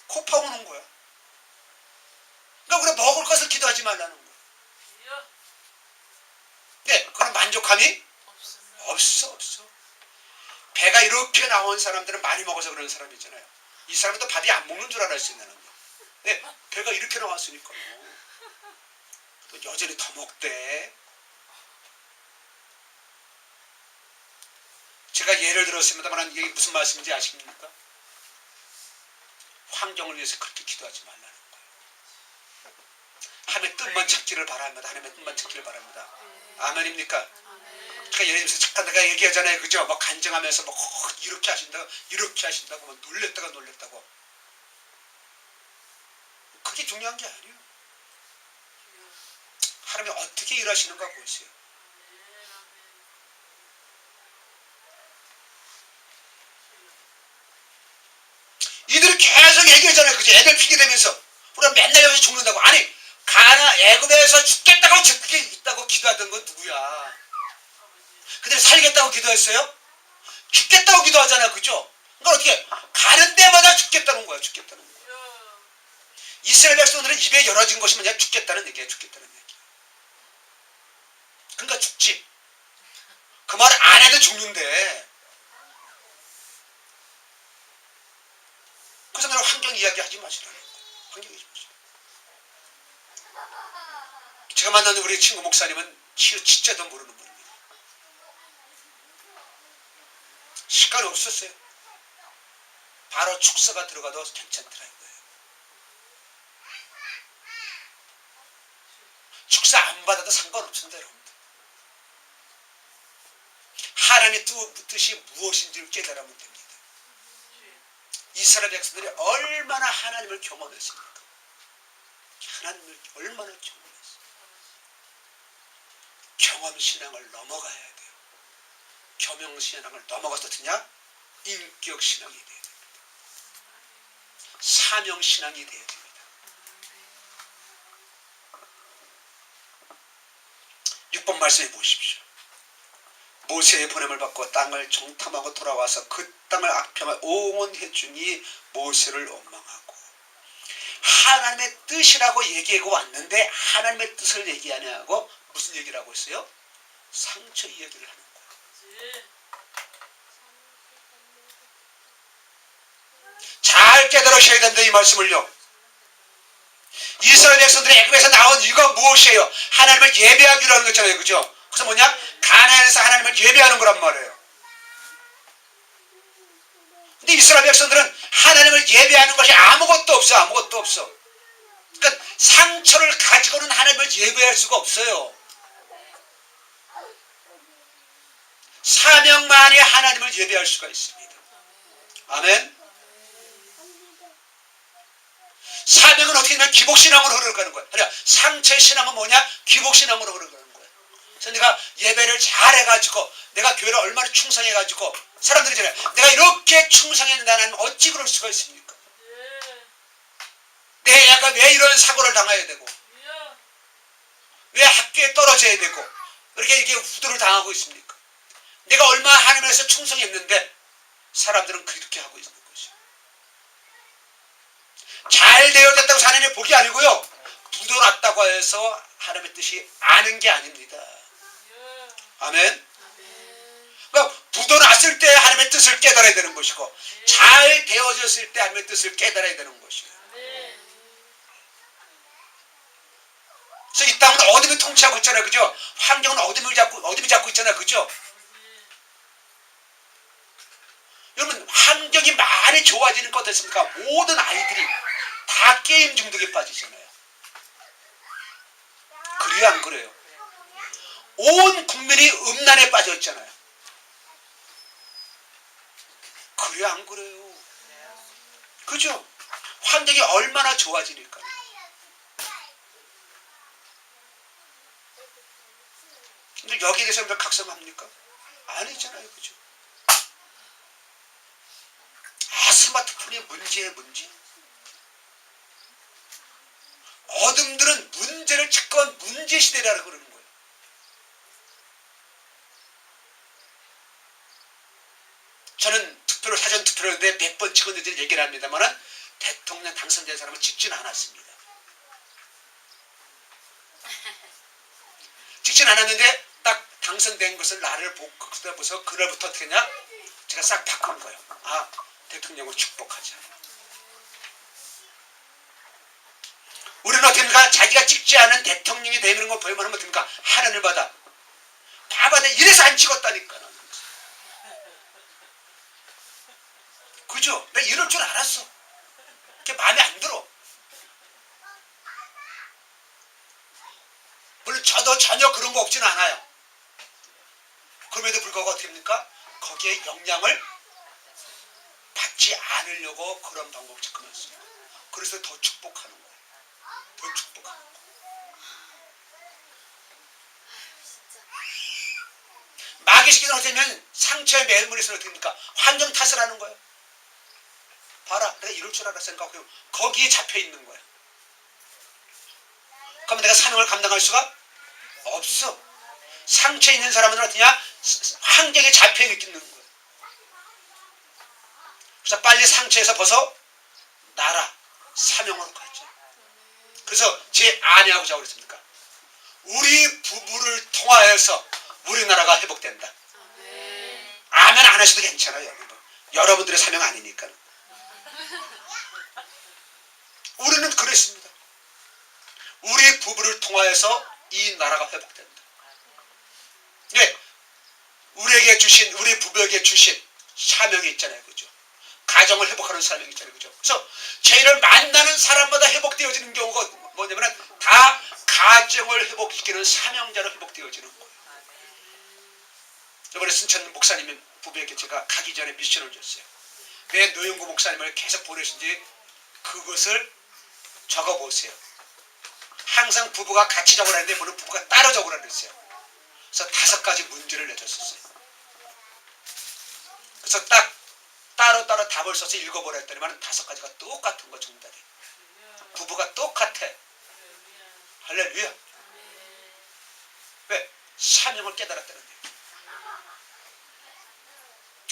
Speaker 1: 코파 오는 거야. 그러니까 우리 먹을 것을 기도하지 말라는 거야. 네, 그런 만족함이 없어. 배가 이렇게 나온 사람들은 많이 먹어서 그런 사람이잖아요. 이 사람은 또 밥이 안 먹는 줄 알았어요, 나는. 네, 배가 이렇게 나왔으니까요. 또 여전히 더 먹대. 제가 예를 들었습니다만 이게 무슨 말씀인지 아십니까? 환경을 위해서 그렇게 기도하지 말라는 거예요. 하나님의 뜻만 찾기를 바랍니다. 하나님의 뜻만 찾기를 바랍니다. 아멘입니까? 그러니까 예를 들어서 잠깐 내가 얘기하잖아요, 그죠? 막 간증하면서 막 이렇게 하신다고 막 놀랬다고. 그게 중요한 게 아니에요. 하나님이 어떻게 일하시는가 보세요. 이들이 계속 얘기하잖아요. 그죠? 애들 피게 되면서 우리가 맨날 여기서 죽는다고. 아니 애굽에서 죽겠다고 죽겠다고 기도하던 건 누구야? 그들 살겠다고 기도했어요? 죽겠다고 기도하잖아. 그죠? 그러니까 어떻게 가는 데마다 죽겠다는 거야. 죽겠다는 거야. 이스라엘 백성들은 입에 열어진 것이 뭐냐? 죽겠다는 얘기야. 죽겠다는 얘기야. 그러니까 죽지. 그 말 안 해도 죽는데. 그래서 내가 환경 이야기 하지 마시라는 거야. 환경 이야기 마시라. 제가 만나는 우리 친구 목사님은 진짜도 모르는 분입니다. 시간이 없었어요. 바로 축사가 들어가도 괜찮더라고요. 축사 안 받아도 상관없습니다. 여러분들. 하나님의 뜻이 무엇인지를 깨달으면 됩니다. 이스라엘 백성들이 얼마나 하나님을 경험했습니까? 하나님을 얼마나 경험했어요. 경험신앙을 넘어가야 돼요. 겸용신앙을 넘어가서 어떠냐? 인격신앙이 돼야 됩니다. 사명신앙이 돼야 됩니다. 6번 말씀해 보십시오. 모세의 보냄을 받고 땅을 정탐하고 돌아와서 그 땅을 악평을 옹원해 주니 모세를 원망하고 하나님의 뜻이라고 얘기하고 왔는데 하나님의 뜻을 얘기 안 하고 무슨 얘기를 하고 있어요? 상처 이야기를 하는 거예요. 잘 깨달으셔야 된다 이 말씀을요. 이스라엘 백성들이 애굽에서 나온 이유가 무엇이에요? 하나님을 예배하기로 하는 거잖아요. 그죠? 그래서 뭐냐? 가나안에서 하나님을 예배하는 거란 말이에요. 근데 이스라엘 백성들은 하나님을 예배하는 것이 아무것도 없어. 아무것도 없어. 그러니까 상처를 가지고는 하나님을 예배할 수가 없어요. 사명만이 하나님을 예배할 수가 있습니다. 아멘. 사명은 어떻게 되면 기복신앙으로 흘러가는 거야. 그러니까 상처신앙은 뭐냐? 기복신앙으로 흘러가는 거야. 그래서 내가 예배를 잘해가지고 내가 교회를 얼마나 충성해가지고 사람들이 있잖아요. 내가 이렇게 충성했는데 하나님 어찌 그럴 수가 있습니까? 내 애가 왜 이런 사고를 당해야 되고 왜 학교에 떨어져야 되고 이렇게 후두를 당하고 있습니까? 내가 얼마나 하나님에서 충성했는데 사람들은 그렇게 하고 있는 것이요. 잘 되어졌다고 하나님의 복이 아니고요. 부도 났다고 해서 하나님의 뜻이 아는 게 아닙니다. 아멘. 그러니까 부도 났을 때 하나님의 뜻을 깨달아야 되는 것이고 잘 되어졌을 때 하나님의 뜻을 깨달아야 되는 것이에요. 그래서 이 땅은 어둠이 통치하고 있잖아요. 그죠? 환경은 어둠이 잡고 있잖아요. 그죠? 여러분 환경이 많이 좋아지는 것 어떻습니까? 모든 아이들이 다 게임 중독에 빠지잖아요. 그래요 안 그래요? 온 국민이 음란에 빠져 있잖아요. 그래요 안 그래요? 그죠? 환경이 얼마나 좋아지니까요. 근데 여기에 대해서 여러분들 각성합니까? 아니잖아요. 그죠? 스마트폰이 문제예요. 문제. 어둠들은 문제를 찾고 문제시대라고 그러는 거예요. 저는 사전 투표를 했는데 몇 번 찍었는지 얘기를 합니다만 대통령 당선된 사람은 찍지는 않았습니다. 찍지는 않았는데 딱 당선된 것을 나를 보고서 그날부터 어떻게 했냐? 제가 싹 바꾼 거예요. 아, 대통령을 축복하자. 우리는 어떻습니까? 자기가 찍지 않은 대통령이 되는 걸 보이면 하면 어떻습니까? 하나님을 받아. 봐봐, 내가 이래서 안 찍었다니까. 그죠? 내가 이럴 줄 알았어. 그게 마음에 안 들어. 물론 저도 전혀 그런 거 없지는 않아요. 그럼에도 불구하고 어떻게 합니까? 거기에 영향을 받지 않으려고 그런 방법을 접근했어요. 그래서 더 축복하는 거예요. 더 축복하는 거예요. 마귀식이 어쩌면 상처에 매일물이 있으면 어떻게 됩니까? 환경 탓을 하는 거예요. 봐라, 내가 이럴 줄 알았어 생각하고 거기에 잡혀 있는 거야. 그러면 내가 사명을 감당할 수가 없어. 상처에 있는 사람은 어떠냐? 환경에 잡혀 있는 거야. 그래서 빨리 상처에서 벗어 나라. 사명으로 가죠. 그래서 제 아내하고 그랬습니까? 우리 부부를 통하여서 우리나라가 회복된다. 아멘 안 하셔도 괜찮아요. 여러분들의 사명 아니니까. 우리는 그랬습니다. 우리 부부를 통하여서 이 나라가 회복된다. 네, 우리에게 주신, 우리 부부에게 주신 사명이 있잖아요. 그죠? 가정을 회복하는 사명이 있잖아요. 그죠? 그래서 죄를 만나는 사람마다 회복되어지는 경우가 뭐냐면 다 가정을 회복시키는 사명자로 회복되어지는 거예요. 이번에 순천 목사님의 부부에게 제가 가기 전에 미션을 줬어요. 왜 노영구 목사님을 계속 보내신지 그것을 적어보세요. 항상 부부가 같이 적으라는데 물론 부부가 따로 적으라 그랬어요. 그래서 5가지 문제를 내줬었어요. 그래서 딱 따로따로 답을 써서 읽어보라 했더니만 5가지가 똑같은 거 정답이. 부부가 똑같아. 할렐루야. 왜? 사명을 깨달았다는 얘기예요.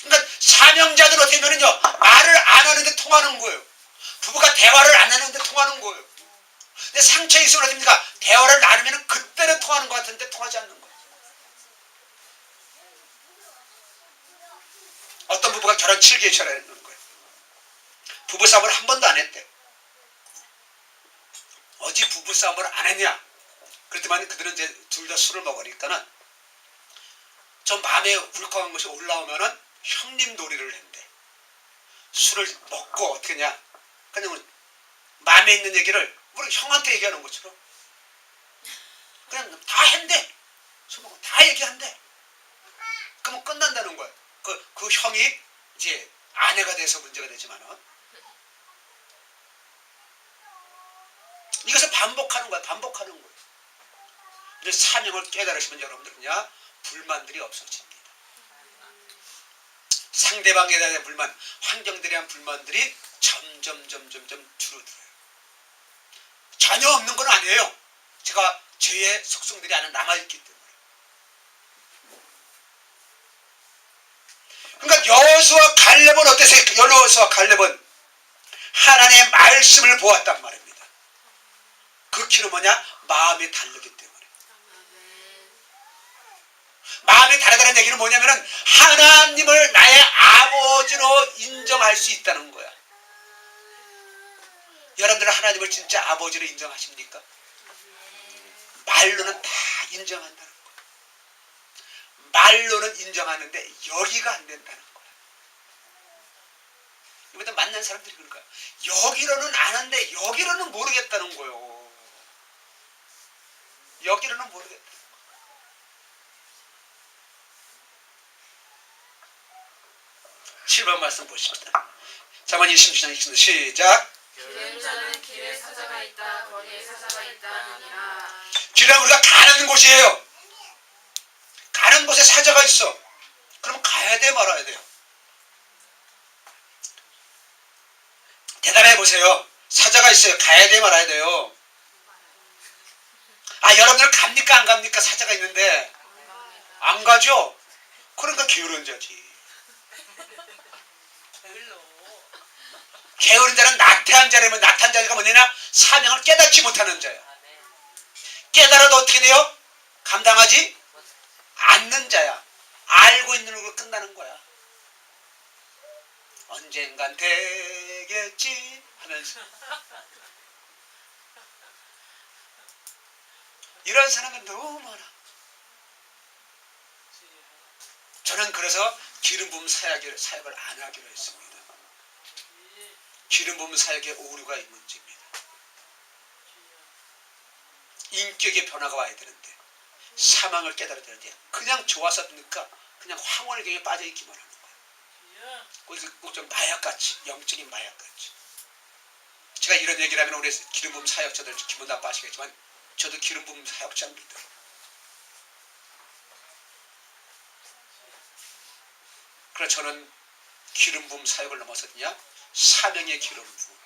Speaker 1: 그러니까 사명자들 어떻게 하면요 말을 안 하는데 통하는 거예요. 부부가 대화를 안 하는데 통하는 거예요. 근데 상처에 있으면 어떻습니까? 대화를 나누면 그때는 통하는 것 같은데 통하지 않는 거예요. 어떤 부부가 결혼 7개월 했는 거예요. 부부싸움을 한 번도 안 했대. 어찌 부부싸움을 안 했냐? 그랬더니 그들은 이제 둘 다 술을 먹으니까는 좀 마음에 울컥한 것이 올라오면은 형님 놀이를 했는데 술을 먹고 어떻게 하냐? 그냥 마음에 있는 얘기를 우리 형한테 얘기하는 것처럼 그냥 다 한대. 술 먹고 다 얘기한대. 그러면 끝난다는 거야. 그 형이 이제 아내가 돼서 문제가 되지만은 이것을 반복하는 거야. 반복하는 거야. 이제 사명을 깨달으시면 여러분들은요 불만들이 없어집니다. 상대방에 대한 불만, 환경들에 대한 불만들이 점점 줄어들어요. 전혀 없는 건 아니에요. 제가 죄의 속성들이 안에 남아있기 때문에. 그러니까 여호수아 갈렙은 어땠어요? 여호수아 갈렙은 하나님의 말씀을 보았단 말입니다. 그 키는 뭐냐? 마음이 다르기 때문에. 마음이 다르다는 얘기는 뭐냐면은 하나님을 나의 아버지로 인정할 수 있다는 거야. 여러분들은 하나님을 진짜 아버지로 인정하십니까? 말로는 다 인정한다는 거야. 말로는 인정하는데 여기가 안 된다는 거야. 이번에 만난 사람들이 그런 거야. 여기로는 아는데 여기로는 모르겠다는 거예요. 여기로는 모르겠다. 7번 말씀 보십시다. 잠언 26장 20절 시작.
Speaker 2: 들은 자는 길에 사자가 있다, 거리에 사자가 있다 하니라.
Speaker 1: 길은 우리가 가는 곳이에요. 가는 곳에 사자가 있어. 그러면 가야 돼 말아야 돼요? 대답해 보세요. 사자가 있어요. 가야 돼 말아야 돼요? 아, 여러분들 갑니까 안 갑니까? 사자가 있는데 안 가죠? 그러니까 게으른 자지. 게으른 자는 나태한 자라면 나태한 자가 뭐냐면 사명을 깨닫지 못하는 자예요. 깨달아도 어떻게 돼요? 감당하지 않는 자야. 알고 있는 걸로 끝나는 거야. 언젠간 되겠지 하면서. 이런 사람은 너무 많아. 저는 그래서 기름 부음 사역을 안 하기로 했습니다. 기름 부음 사역에 오류가 있는지입니다. 인격의 변화가 와야 되는데 사망을 깨달아야 되는데 그냥 좋아서 니까 그냥 황홀경에 빠져있기만 하는 거야. 꼭 좀 마약같이, 영적인 마약같이. 제가 이런 얘기를 하면 우리 기름 부음 사역자들 기분 나빠하시겠지만 저도 기름 부음 사역자입니다. 그래서 저는 기름 부음 사역을 넘어서냐 사명의 기름 부음.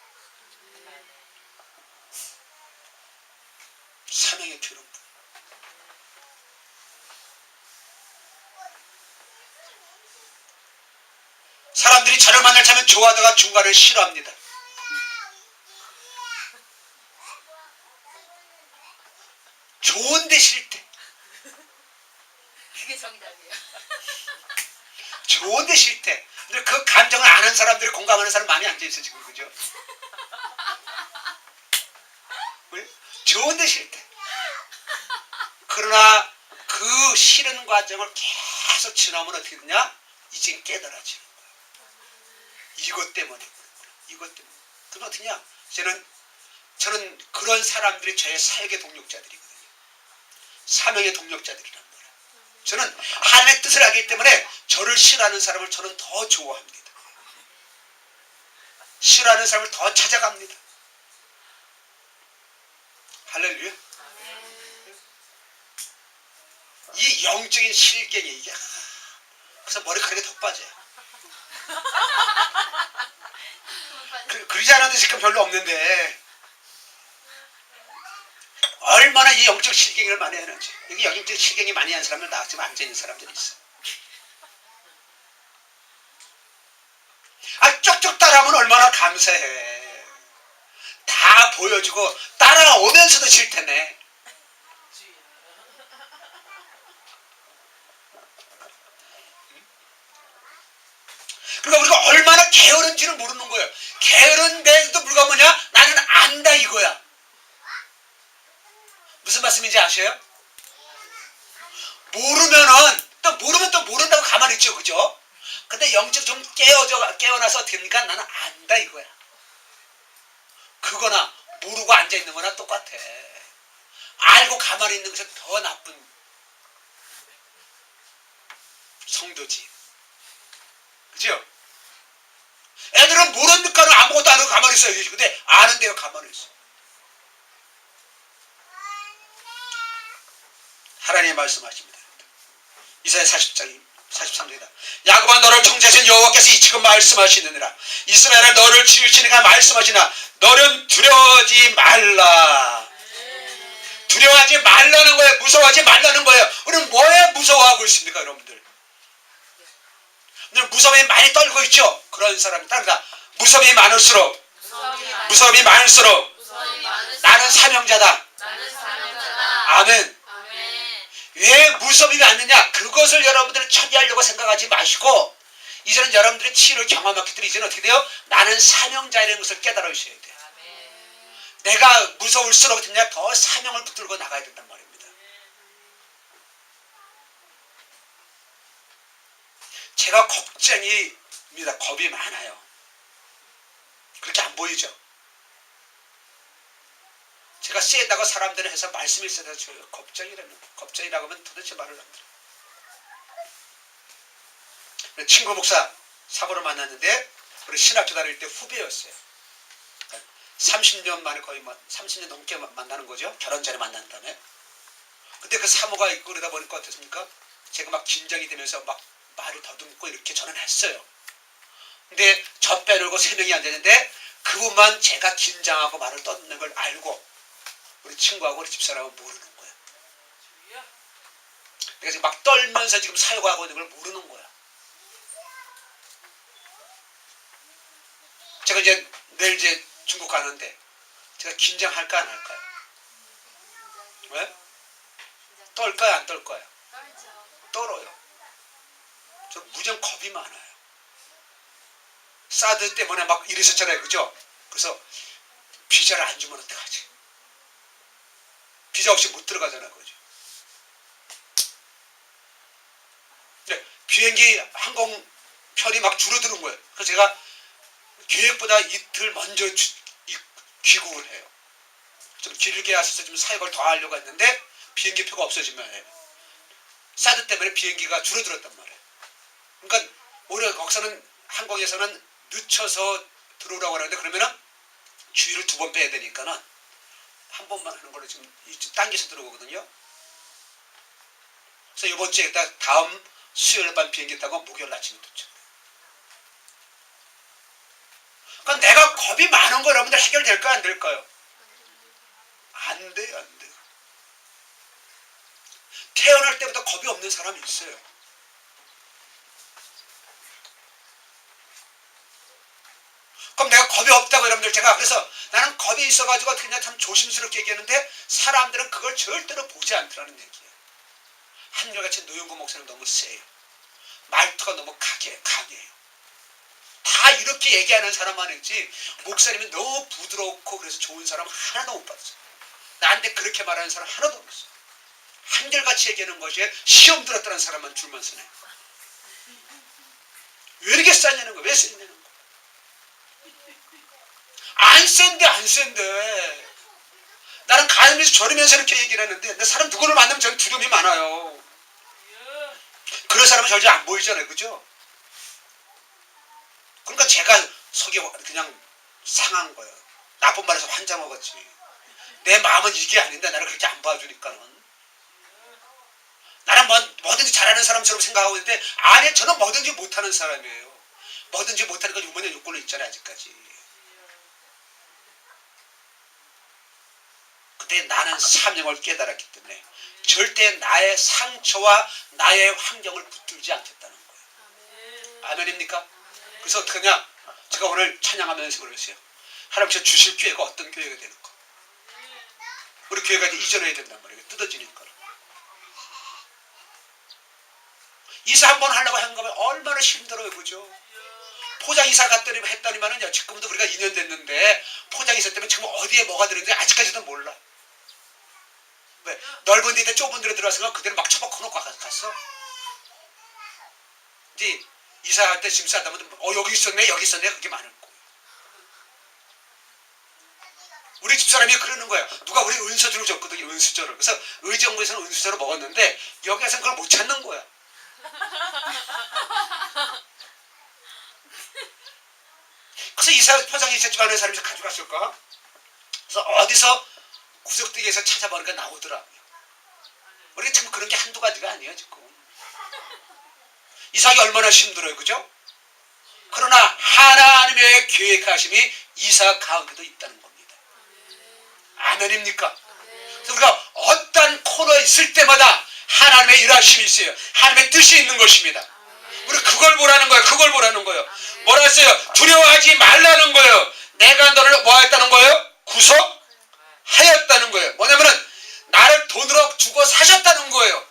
Speaker 1: 사명의 기름 부음. 사람들이 저를 만날 때면 좋아하다가 중간을 싫어합니다. 좋은데 싫대.
Speaker 2: 그게 정답이에요.
Speaker 1: 좋은데 싫대. 근데 그 감정을 아는 사람들이 공감하는 사람 많이 앉아있어 지금. 그죠? 왜? 좋은데 싫대. 그러나 그 싫은 과정을 계속 지나면 어떻게 되냐? 이젠 깨달아지는 거야. 이것 때문에. 이것 때문에. 그럼 어떻게냐? 저는 그런 사람들이 저의 사역의 동력자들이거든요. 사명의 동력자들이란 말이에요. 저는 하나님의 뜻을 알기 때문에 저를 싫어하는 사람을 저는 더 좋아합니다. 싫어하는 사람을 더 찾아갑니다. 할렐루야. 이 영적인 실경이 이게 그래서 머리카락이 더 빠져요. 그러지 않아도 지금 별로 없는데 얼마나 이 영적 실경을 많이 하는지. 여기 영적 실경이 많이 하는 사람들 나 지금 앉아있는 사람들이 있어. 쪽쪽 따라하면 얼마나 감사해. 다 보여주고 따라오면서도 싫다네. 그러니까 우리가 얼마나 게으른지는 모르는 거예요. 게으른데도 불구하고 뭐냐? 나는 안다 이거야. 무슨 말씀인지 아셔요? 모르면 또 모른다고 가만히 있죠. 그죠? 근데 영적 좀 깨어나서 어떻게 됩니까? 나는 안다 이거야. 그거나 모르고 앉아있는 거나 똑같아. 알고 가만히 있는 것은 더 나쁜 성도지. 그죠? 애들은 모르니까는 아무것도 안 하고 가만히 있어요. 근데 아는데요 가만히 있어. 하나님의 말씀하십니다. 이사야 43장이다. 야곱아 너를 통제하신 여호와께서 이처럼 말씀하시느니라. 이스라엘아 너를 치유시니가 말씀하시나 너는 두려워하지 말라. 두려워하지 말라는 거예요. 무서워하지 말라는 거예요. 우리는 뭐에 무서워하고 있습니까 여러분들? 무서움이 많이 떨고 있죠. 그런 사람이 따르다. 무서움이 많을수록 나는 사명자다. 아멘. 왜 무섭이 많느냐? 그것을 여러분들이 처리하려고 생각하지 마시고 이제는 여러분들의 치유를 경험했기 때문에 이제는 어떻게 돼요? 나는 사명자라는 것을 깨달으셔야 돼요. 내가 무서울수록 더 사명을 붙들고 나가야 된단 말입니다. 제가 겁쟁이입니다. 겁이 많아요. 그렇게 안 보이죠? 제가 세다고 사람들은 해서 말씀이 세다고 줘요. 겁쟁이라고 하면 도대체 말을 안 들어요. 친구 목사 사고를 만났는데 우리 신학교 다닐 때 후배였어요. 30년 만에 거의 30년 넘게 만나는 거죠. 결혼 전에 만난 다음에. 근데 그 사모가 있고 그러다 보니까 어떻습니까? 제가 막 긴장이 되면서 막 말을 더듬고 이렇게 저는 했어요. 근데 저 빼놓고 3명이 앉았는데 그분만 제가 긴장하고 말을 떠드는 걸 알고 우리 친구하고 우리 집사람은 모르는 거야. 내가 지금 막 떨면서 지금 사역하고 있는 걸 모르는 거야. 제가 이제 내일 중국 가는데 제가 긴장할까 안 할까요? 왜? 떨까요 안 떨까요? 떨어요. 저 무지한 겁이 많아요. 사드 때문에 막 이랬었잖아요. 그죠? 그래서 비자를 안 주면 어떡하지? 비자 없이 못 들어가잖아요. 그죠? 네, 비행기 항공편이 막 줄어드는 거예요. 그래서 제가 계획보다 이틀 먼저 귀국을 해요. 좀 길게 하셔서 좀 사역을 더 하려고 했는데 비행기 표가 없어지면 사드 때문에 비행기가 줄어들었단 말이에요. 그러니까 오히려 거기서는 항공에서는 늦춰서 들어오라고 하는데 그러면은 주의를 2번 빼야 되니까는 한 번만 하는 걸로 지금 당겨서 들어오거든요. 그래서 이번 주에 다음 수요일 밤 비행기 타고 목요일 아침에 도착. 그러니까 겁이 많은 거 여러분들 해결될까요? 안 될까요? 안 돼요. 안 돼요. 태어날 때부터 겁이 없는 사람이 있어요. 그럼 내가 겁이 없다고 여러분들 제가 그래서 나는 겁이 있어가지고 어떻게 그냥 참 조심스럽게 얘기하는데 사람들은 그걸 절대로 보지 않더라는 얘기예요. 한결같이 노영구 목사님 너무 세요. 말투가 너무 강해요. 다 이렇게 얘기하는 사람만 있지 목사님이 너무 부드럽고 그래서 좋은 사람 하나도 못 봤어요. 나한테 그렇게 말하는 사람 하나도 없어요. 한결같이 얘기하는 것이 시험 들었다는 사람만 줄만 서네. 왜 이렇게 싸냐는 거야. 왜 싸냐는 거야. 안 센데 나는 가면서 저리면서 이렇게 얘기를 하는데 내 사람 누구를 만나면 저는 두려움이 많아요. 그런 사람은 절대 안 보이잖아요. 그죠? 그러니까 제가 속이 그냥 상한 거예요. 나쁜 말해서 환장 먹었지. 내 마음은 이게 아닌데 나를 그렇게 안 봐주니까는. 나는 뭐든지 잘하는 사람처럼 생각하고 있는데 안에 저는 뭐든지 못하는 사람이에요. 뭐든지 못하니까 유머의 욕구는 있잖아요. 아직까지. 근데 나는 사명을 깨달았기 때문에 절대 나의 상처와 나의 환경을 붙들지 않겠다는 거예요. 아멘입니까? 그래서 어떡하냐? 제가 오늘 찬양하면서 그랬어요. 하나님께서 주실 교회가 어떤 교회가 될까? 우리 교회가 이제 이전해야 된단 말이에요. 뜯어지니까. 이사 한번 하려고 한 거면 얼마나 힘들어요. 그죠? 포장이사 했더니만은요. 지금도 우리가 2년 됐는데 포장이사 때문에 지금 어디에 뭐가 들었는지 아직까지도 몰라. 왜? 넓은 데인데 좁은 데로 들어와서 그대로 막 처박혀놓고 갔어. 이제 이사할 때 짐 싸다 보면 여기 있었네 그게 많을 거예요. 우리 집사람이 그러는 거야. 누가 우리 은수저를 줬거든요. 은수저를. 그래서 의정부에서는 은수저를 먹었는데 여기에서는 그걸 못 찾는 거야. 그래서 이사 포장이사 집 안에 사람이 가져갔을까? 그래서 어디서 구석대기에서 찾아보니까 나오더라고요. 우리 참 그런 게 한두 가지가 아니에요. 지금 이사하기 얼마나 힘들어요. 그죠? 그러나 하나님의 계획하심이 이사 가운데도 있다는 겁니다. 아멘입니까? 그래서 우리가 어떤 코너에 있을 때마다 하나님의 일하심이 있어요. 하나님의 뜻이 있는 것입니다. 우리 그걸 보라는 거예요. 그걸 보라는 거예요. 뭐라 했어요? 두려워하지 말라는 거예요. 내가 너를 뭐 했다는 거예요? 구속하였다는 거예요. 뭐냐면은 나를 돈으로 주고 사셨다는 거예요.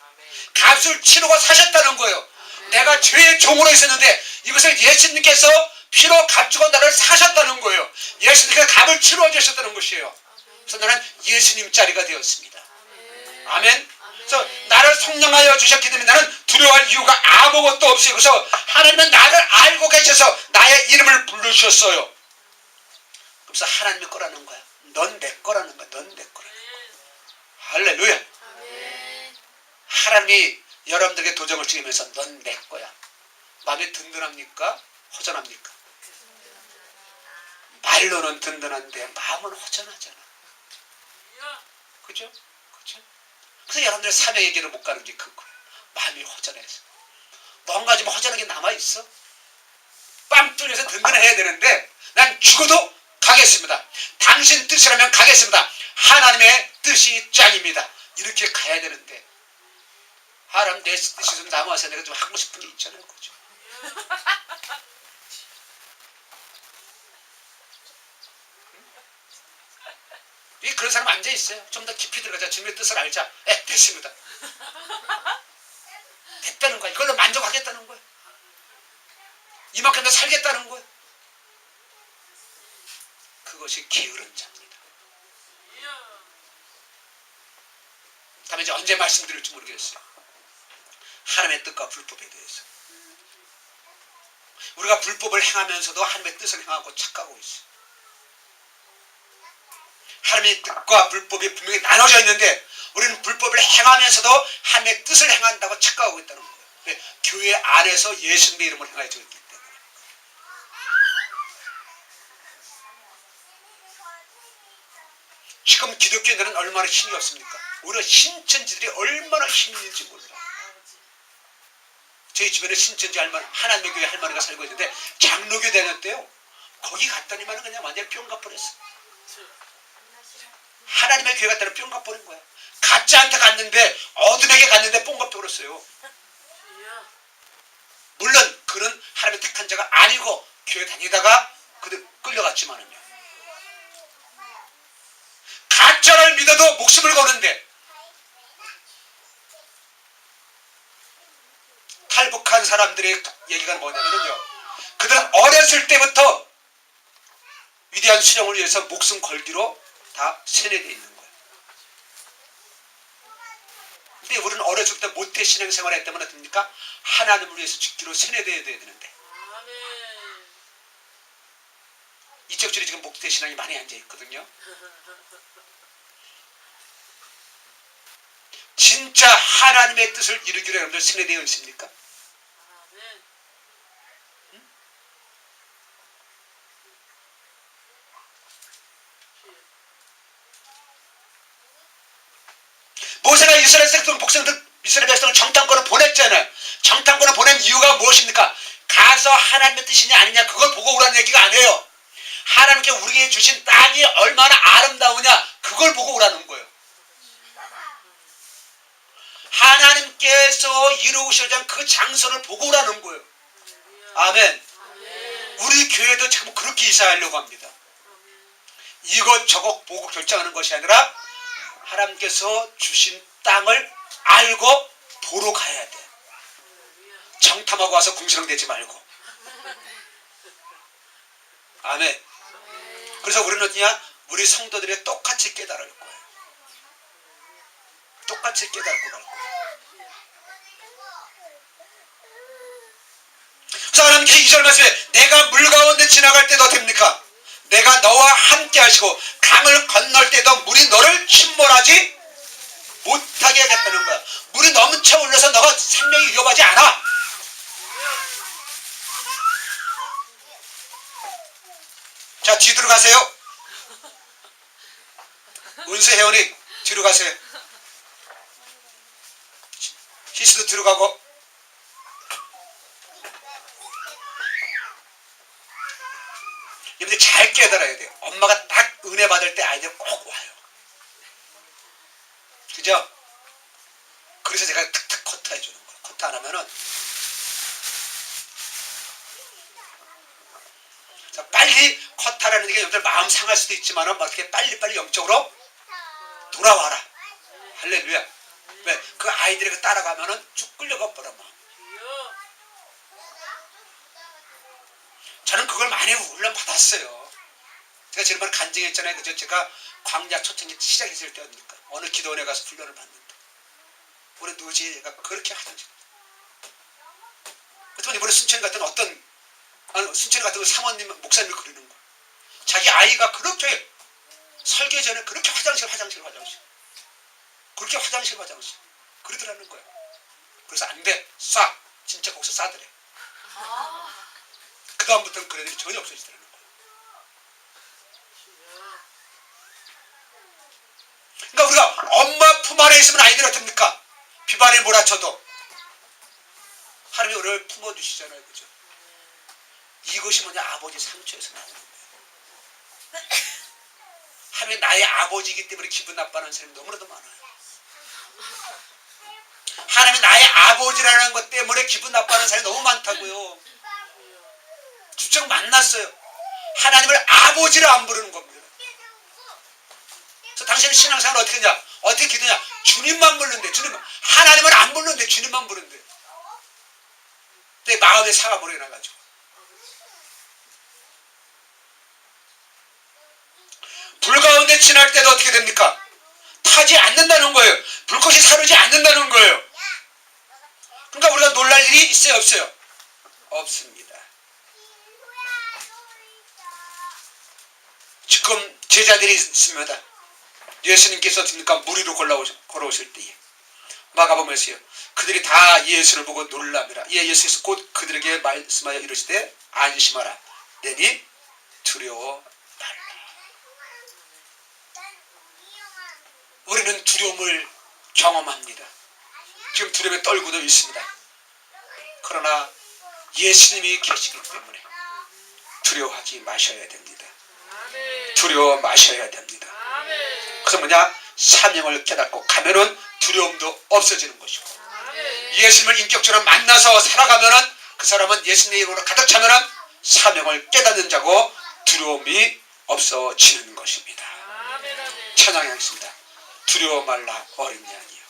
Speaker 1: 값을 치르고 사셨다는 거예요. 내가 죄의 종으로 있었는데 이것을 예수님께서 피로 값주고 나를 사셨다는 거예요. 예수님께서 값을 치루어 주셨다는 것이에요. 그래서 나는 예수님 자리가 되었습니다. 아멘. 그래서 나를 성령하여 주셨기 때문에 나는 두려워할 이유가 아무것도 없어요. 그래서 하나님은 나를 알고 계셔서 나의 이름을 부르셨어요. 그래서 하나님의 거라는 거야. 넌 내 거라는 거야. 넌 내 거라는 거야. 할렐루야. 하나님이 여러분들에게 도장을 찍으면서 넌 내 거야. 마음이 든든합니까? 허전합니까? 말로는 든든한데 마음은 허전하잖아. 그죠? 그죠? 그래서 여러분들 사명의 길을 못 가는 게 그거예요. 마음이 허전해서. 뭔가 좀 허전한 게 남아있어. 빵 뚫려서 든든해야 되는데 난 죽어도 가겠습니다. 당신 뜻이라면 가겠습니다. 하나님의 뜻이 짱입니다. 이렇게 가야 되는데 하나님 내 뜻이 좀 남아서 내가 좀 하고 싶은 게 있잖아요. 그죠? 그런 사람 앉아있어요. 좀 더 깊이 들어가자. 주님의 뜻을 알자. 됐습니다. 됐다는 거야. 이걸로 만족하겠다는 거야. 이만큼 더 살겠다는 거야. 그것이 게으른 자입니다. 다음에 이제 언제 말씀드릴지 모르겠어요. 하나님의 뜻과 불법에 대해서. 우리가 불법을 행하면서도 하나님의 뜻을 행하고 착각하고 있어요. 하나님의 뜻과 불법이 분명히 나눠져 있는데 우리는 불법을 행하면서도 하나님의 뜻을 행한다고 착각하고 있다는 거예요. 왜? 교회 안에서 예수님의 이름을 행하여져 있기 때문에. 지금 기독교인들은 얼마나 힘이 없습니까? 오히려 신천지들이 얼마나 힘이 있는지 몰라. 저희 주변에 신천지 할머니, 하나님의 교회 할머니가 살고 있는데 장로교 다녔대요. 거기 갔더니만 그냥 완전히 뿅 가버렸어. 하나님의 교회 갔더니 뿅 가버린 거야. 가짜한테 갔는데, 어둠에게 갔는데 뿅 가버렸어요. 물론 그는 하나님의 택한 자가 아니고 교회 다니다가 그들 끌려갔지만은요. 가짜를 믿어도 목숨을 거는데, 탈북한 사람들의 얘기가 뭐냐면요, 그들은 어렸을 때부터 위대한 수령을 위해서 목숨 걸기로 다 세뇌되어 있는 거예요. 근데 우리는 어렸을 때 모태 신앙생활을 했다면 어떻습니까? 하나님을 위해서 죽기로 세뇌되어야 되는데, 이쪽 줄에 지금 모태 신앙이 많이 앉아 있거든요. 진짜 하나님의 뜻을 이루기로 여러분들 세뇌되어 있습니까? 모세가 이스라엘 백성들 정탐꾼을 보냈잖아요. 정탐꾼을 보낸 이유가 무엇입니까? 가서 하나님의 뜻이냐 아니냐 그걸 보고 오라는 얘기가 아니에요. 하나님께 우리에게 주신 땅이 얼마나 아름다우냐 그걸 보고 오라는 거예요. 하나님께서 이루시고자 한 그 장소를 보고 오라는 거예요. 아멘. 우리 교회도 참 그렇게 이사하려고 합니다. 이것저것 보고 결정하는 것이 아니라 하나님께서 주신 땅을 알고 보러 가야 돼. 정탐하고 와서 궁시렁대지 말고. 아멘. 그래서 우리는 어디냐? 우리 성도들이 똑같이 깨달을 거예요. 똑같이 깨닫고 갈 거예요. 그래서 하나님께서 2절 말씀에 내가 물 가운데 지나갈 때도 됩니까? 내가 너와 함께 하시고 강을 건널 때도 물이 너를 침몰하지 못하게 하겠다는 거야. 물이 넘쳐 흘러서 너가 생명이 위협하지 않아. 자, 뒤로 가세요. 은수 회원이 뒤로 가세요. 희수도 뒤로 가고. 여러분들 잘 깨달아야 돼요. 엄마가 딱 은혜 받을 때 아이들 꼭 와요. 그죠? 그래서 제가 툭툭 커트 해주는 거예요. 커트 안 하면은. 자, 빨리 커트하라는 게 여러분들 마음 상할 수도 있지만은 어떻게 빨리빨리 영적으로 돌아와라. 할렐루야. 왜? 그 아이들이 따라가면은 쭉 끌려가 버려. 저는 그걸 많이 훈련받았어요. 제가 지난번에 간증했잖아요. 그죠? 제가 광야 초청기 시작했을 때입니까? 어느 기도원에 가서 훈련을 받는다. 우리 노지가 그렇게 하던지. 그렇지만 이번에 순천 같은 순천 같은 사모님, 목사님이 그러는 거야. 자기 아이가 그렇게 설계 전에 그렇게 화장실. 그렇게 화장실. 그러더라는 거야. 그래서 안 돼. 쏴. 진짜 거기서 쏴더래. 그 다음부터는 그런 일이 전혀 없어지더라는 거야. 그러니까 우리가 엄마 품 안에 있으면 아이들이 어떻습니까? 비바람이 몰아쳐도 하나님이 우리를 품어주시잖아요. 그죠? 이것이 뭐냐? 아버지 상처에서 나오는 거예요. 하나님이 나의 아버지이기 때문에 기분 나빠하는 사람이 너무나도 많아요. 하나님이 나의 아버지라는 것 때문에 기분 나빠하는 사람이 너무 많다고요. 주청 만났어요. 하나님을 아버지로 안 부르는 겁니다. 그래서 당신은 신앙생활 어떻게 했냐? 어떻게 기도냐? 주님만 부르는데, 하나님을 안 부르는데 주님만 부르는데. 내 마음에 사과버리게 나가지고. 불 가운데 지날 때도 어떻게 됩니까? 타지 않는다는 거예요. 불꽃이 사르지 않는다는 거예요. 그러니까 우리가 놀랄 일이 있어요, 없어요? 없습니다. 지금 제자들이 있습니다. 예수님께서 어떻습니까? 무리로 걸어오실 때에 마가복음에서요. 그들이 다 예수를 보고 놀랍니다. 예수께서 곧 그들에게 말씀하여 이르시되 안심하라. 내니 두려워 말라. 우리는 두려움을 경험합니다. 지금 두려움에 떨고도 있습니다. 그러나 예수님이 계시기 때문에 두려워하지 마셔야 됩니다.
Speaker 2: 아멘.
Speaker 1: 두려워 마셔야 됩니다.
Speaker 2: 아멘.
Speaker 1: 그래서 뭐냐? 사명을 깨닫고 가면은 두려움도 없어지는 것이고,
Speaker 2: 아멘.
Speaker 1: 예수님을 인격적으로 만나서 살아가면은 그 사람은 예수님의 이름으로 가득 차면은 사명을 깨닫는 자고 두려움이 없어지는 것입니다.
Speaker 2: 아멘. 아멘.
Speaker 1: 찬양하겠습니다. 두려워 말라 어린 양이여.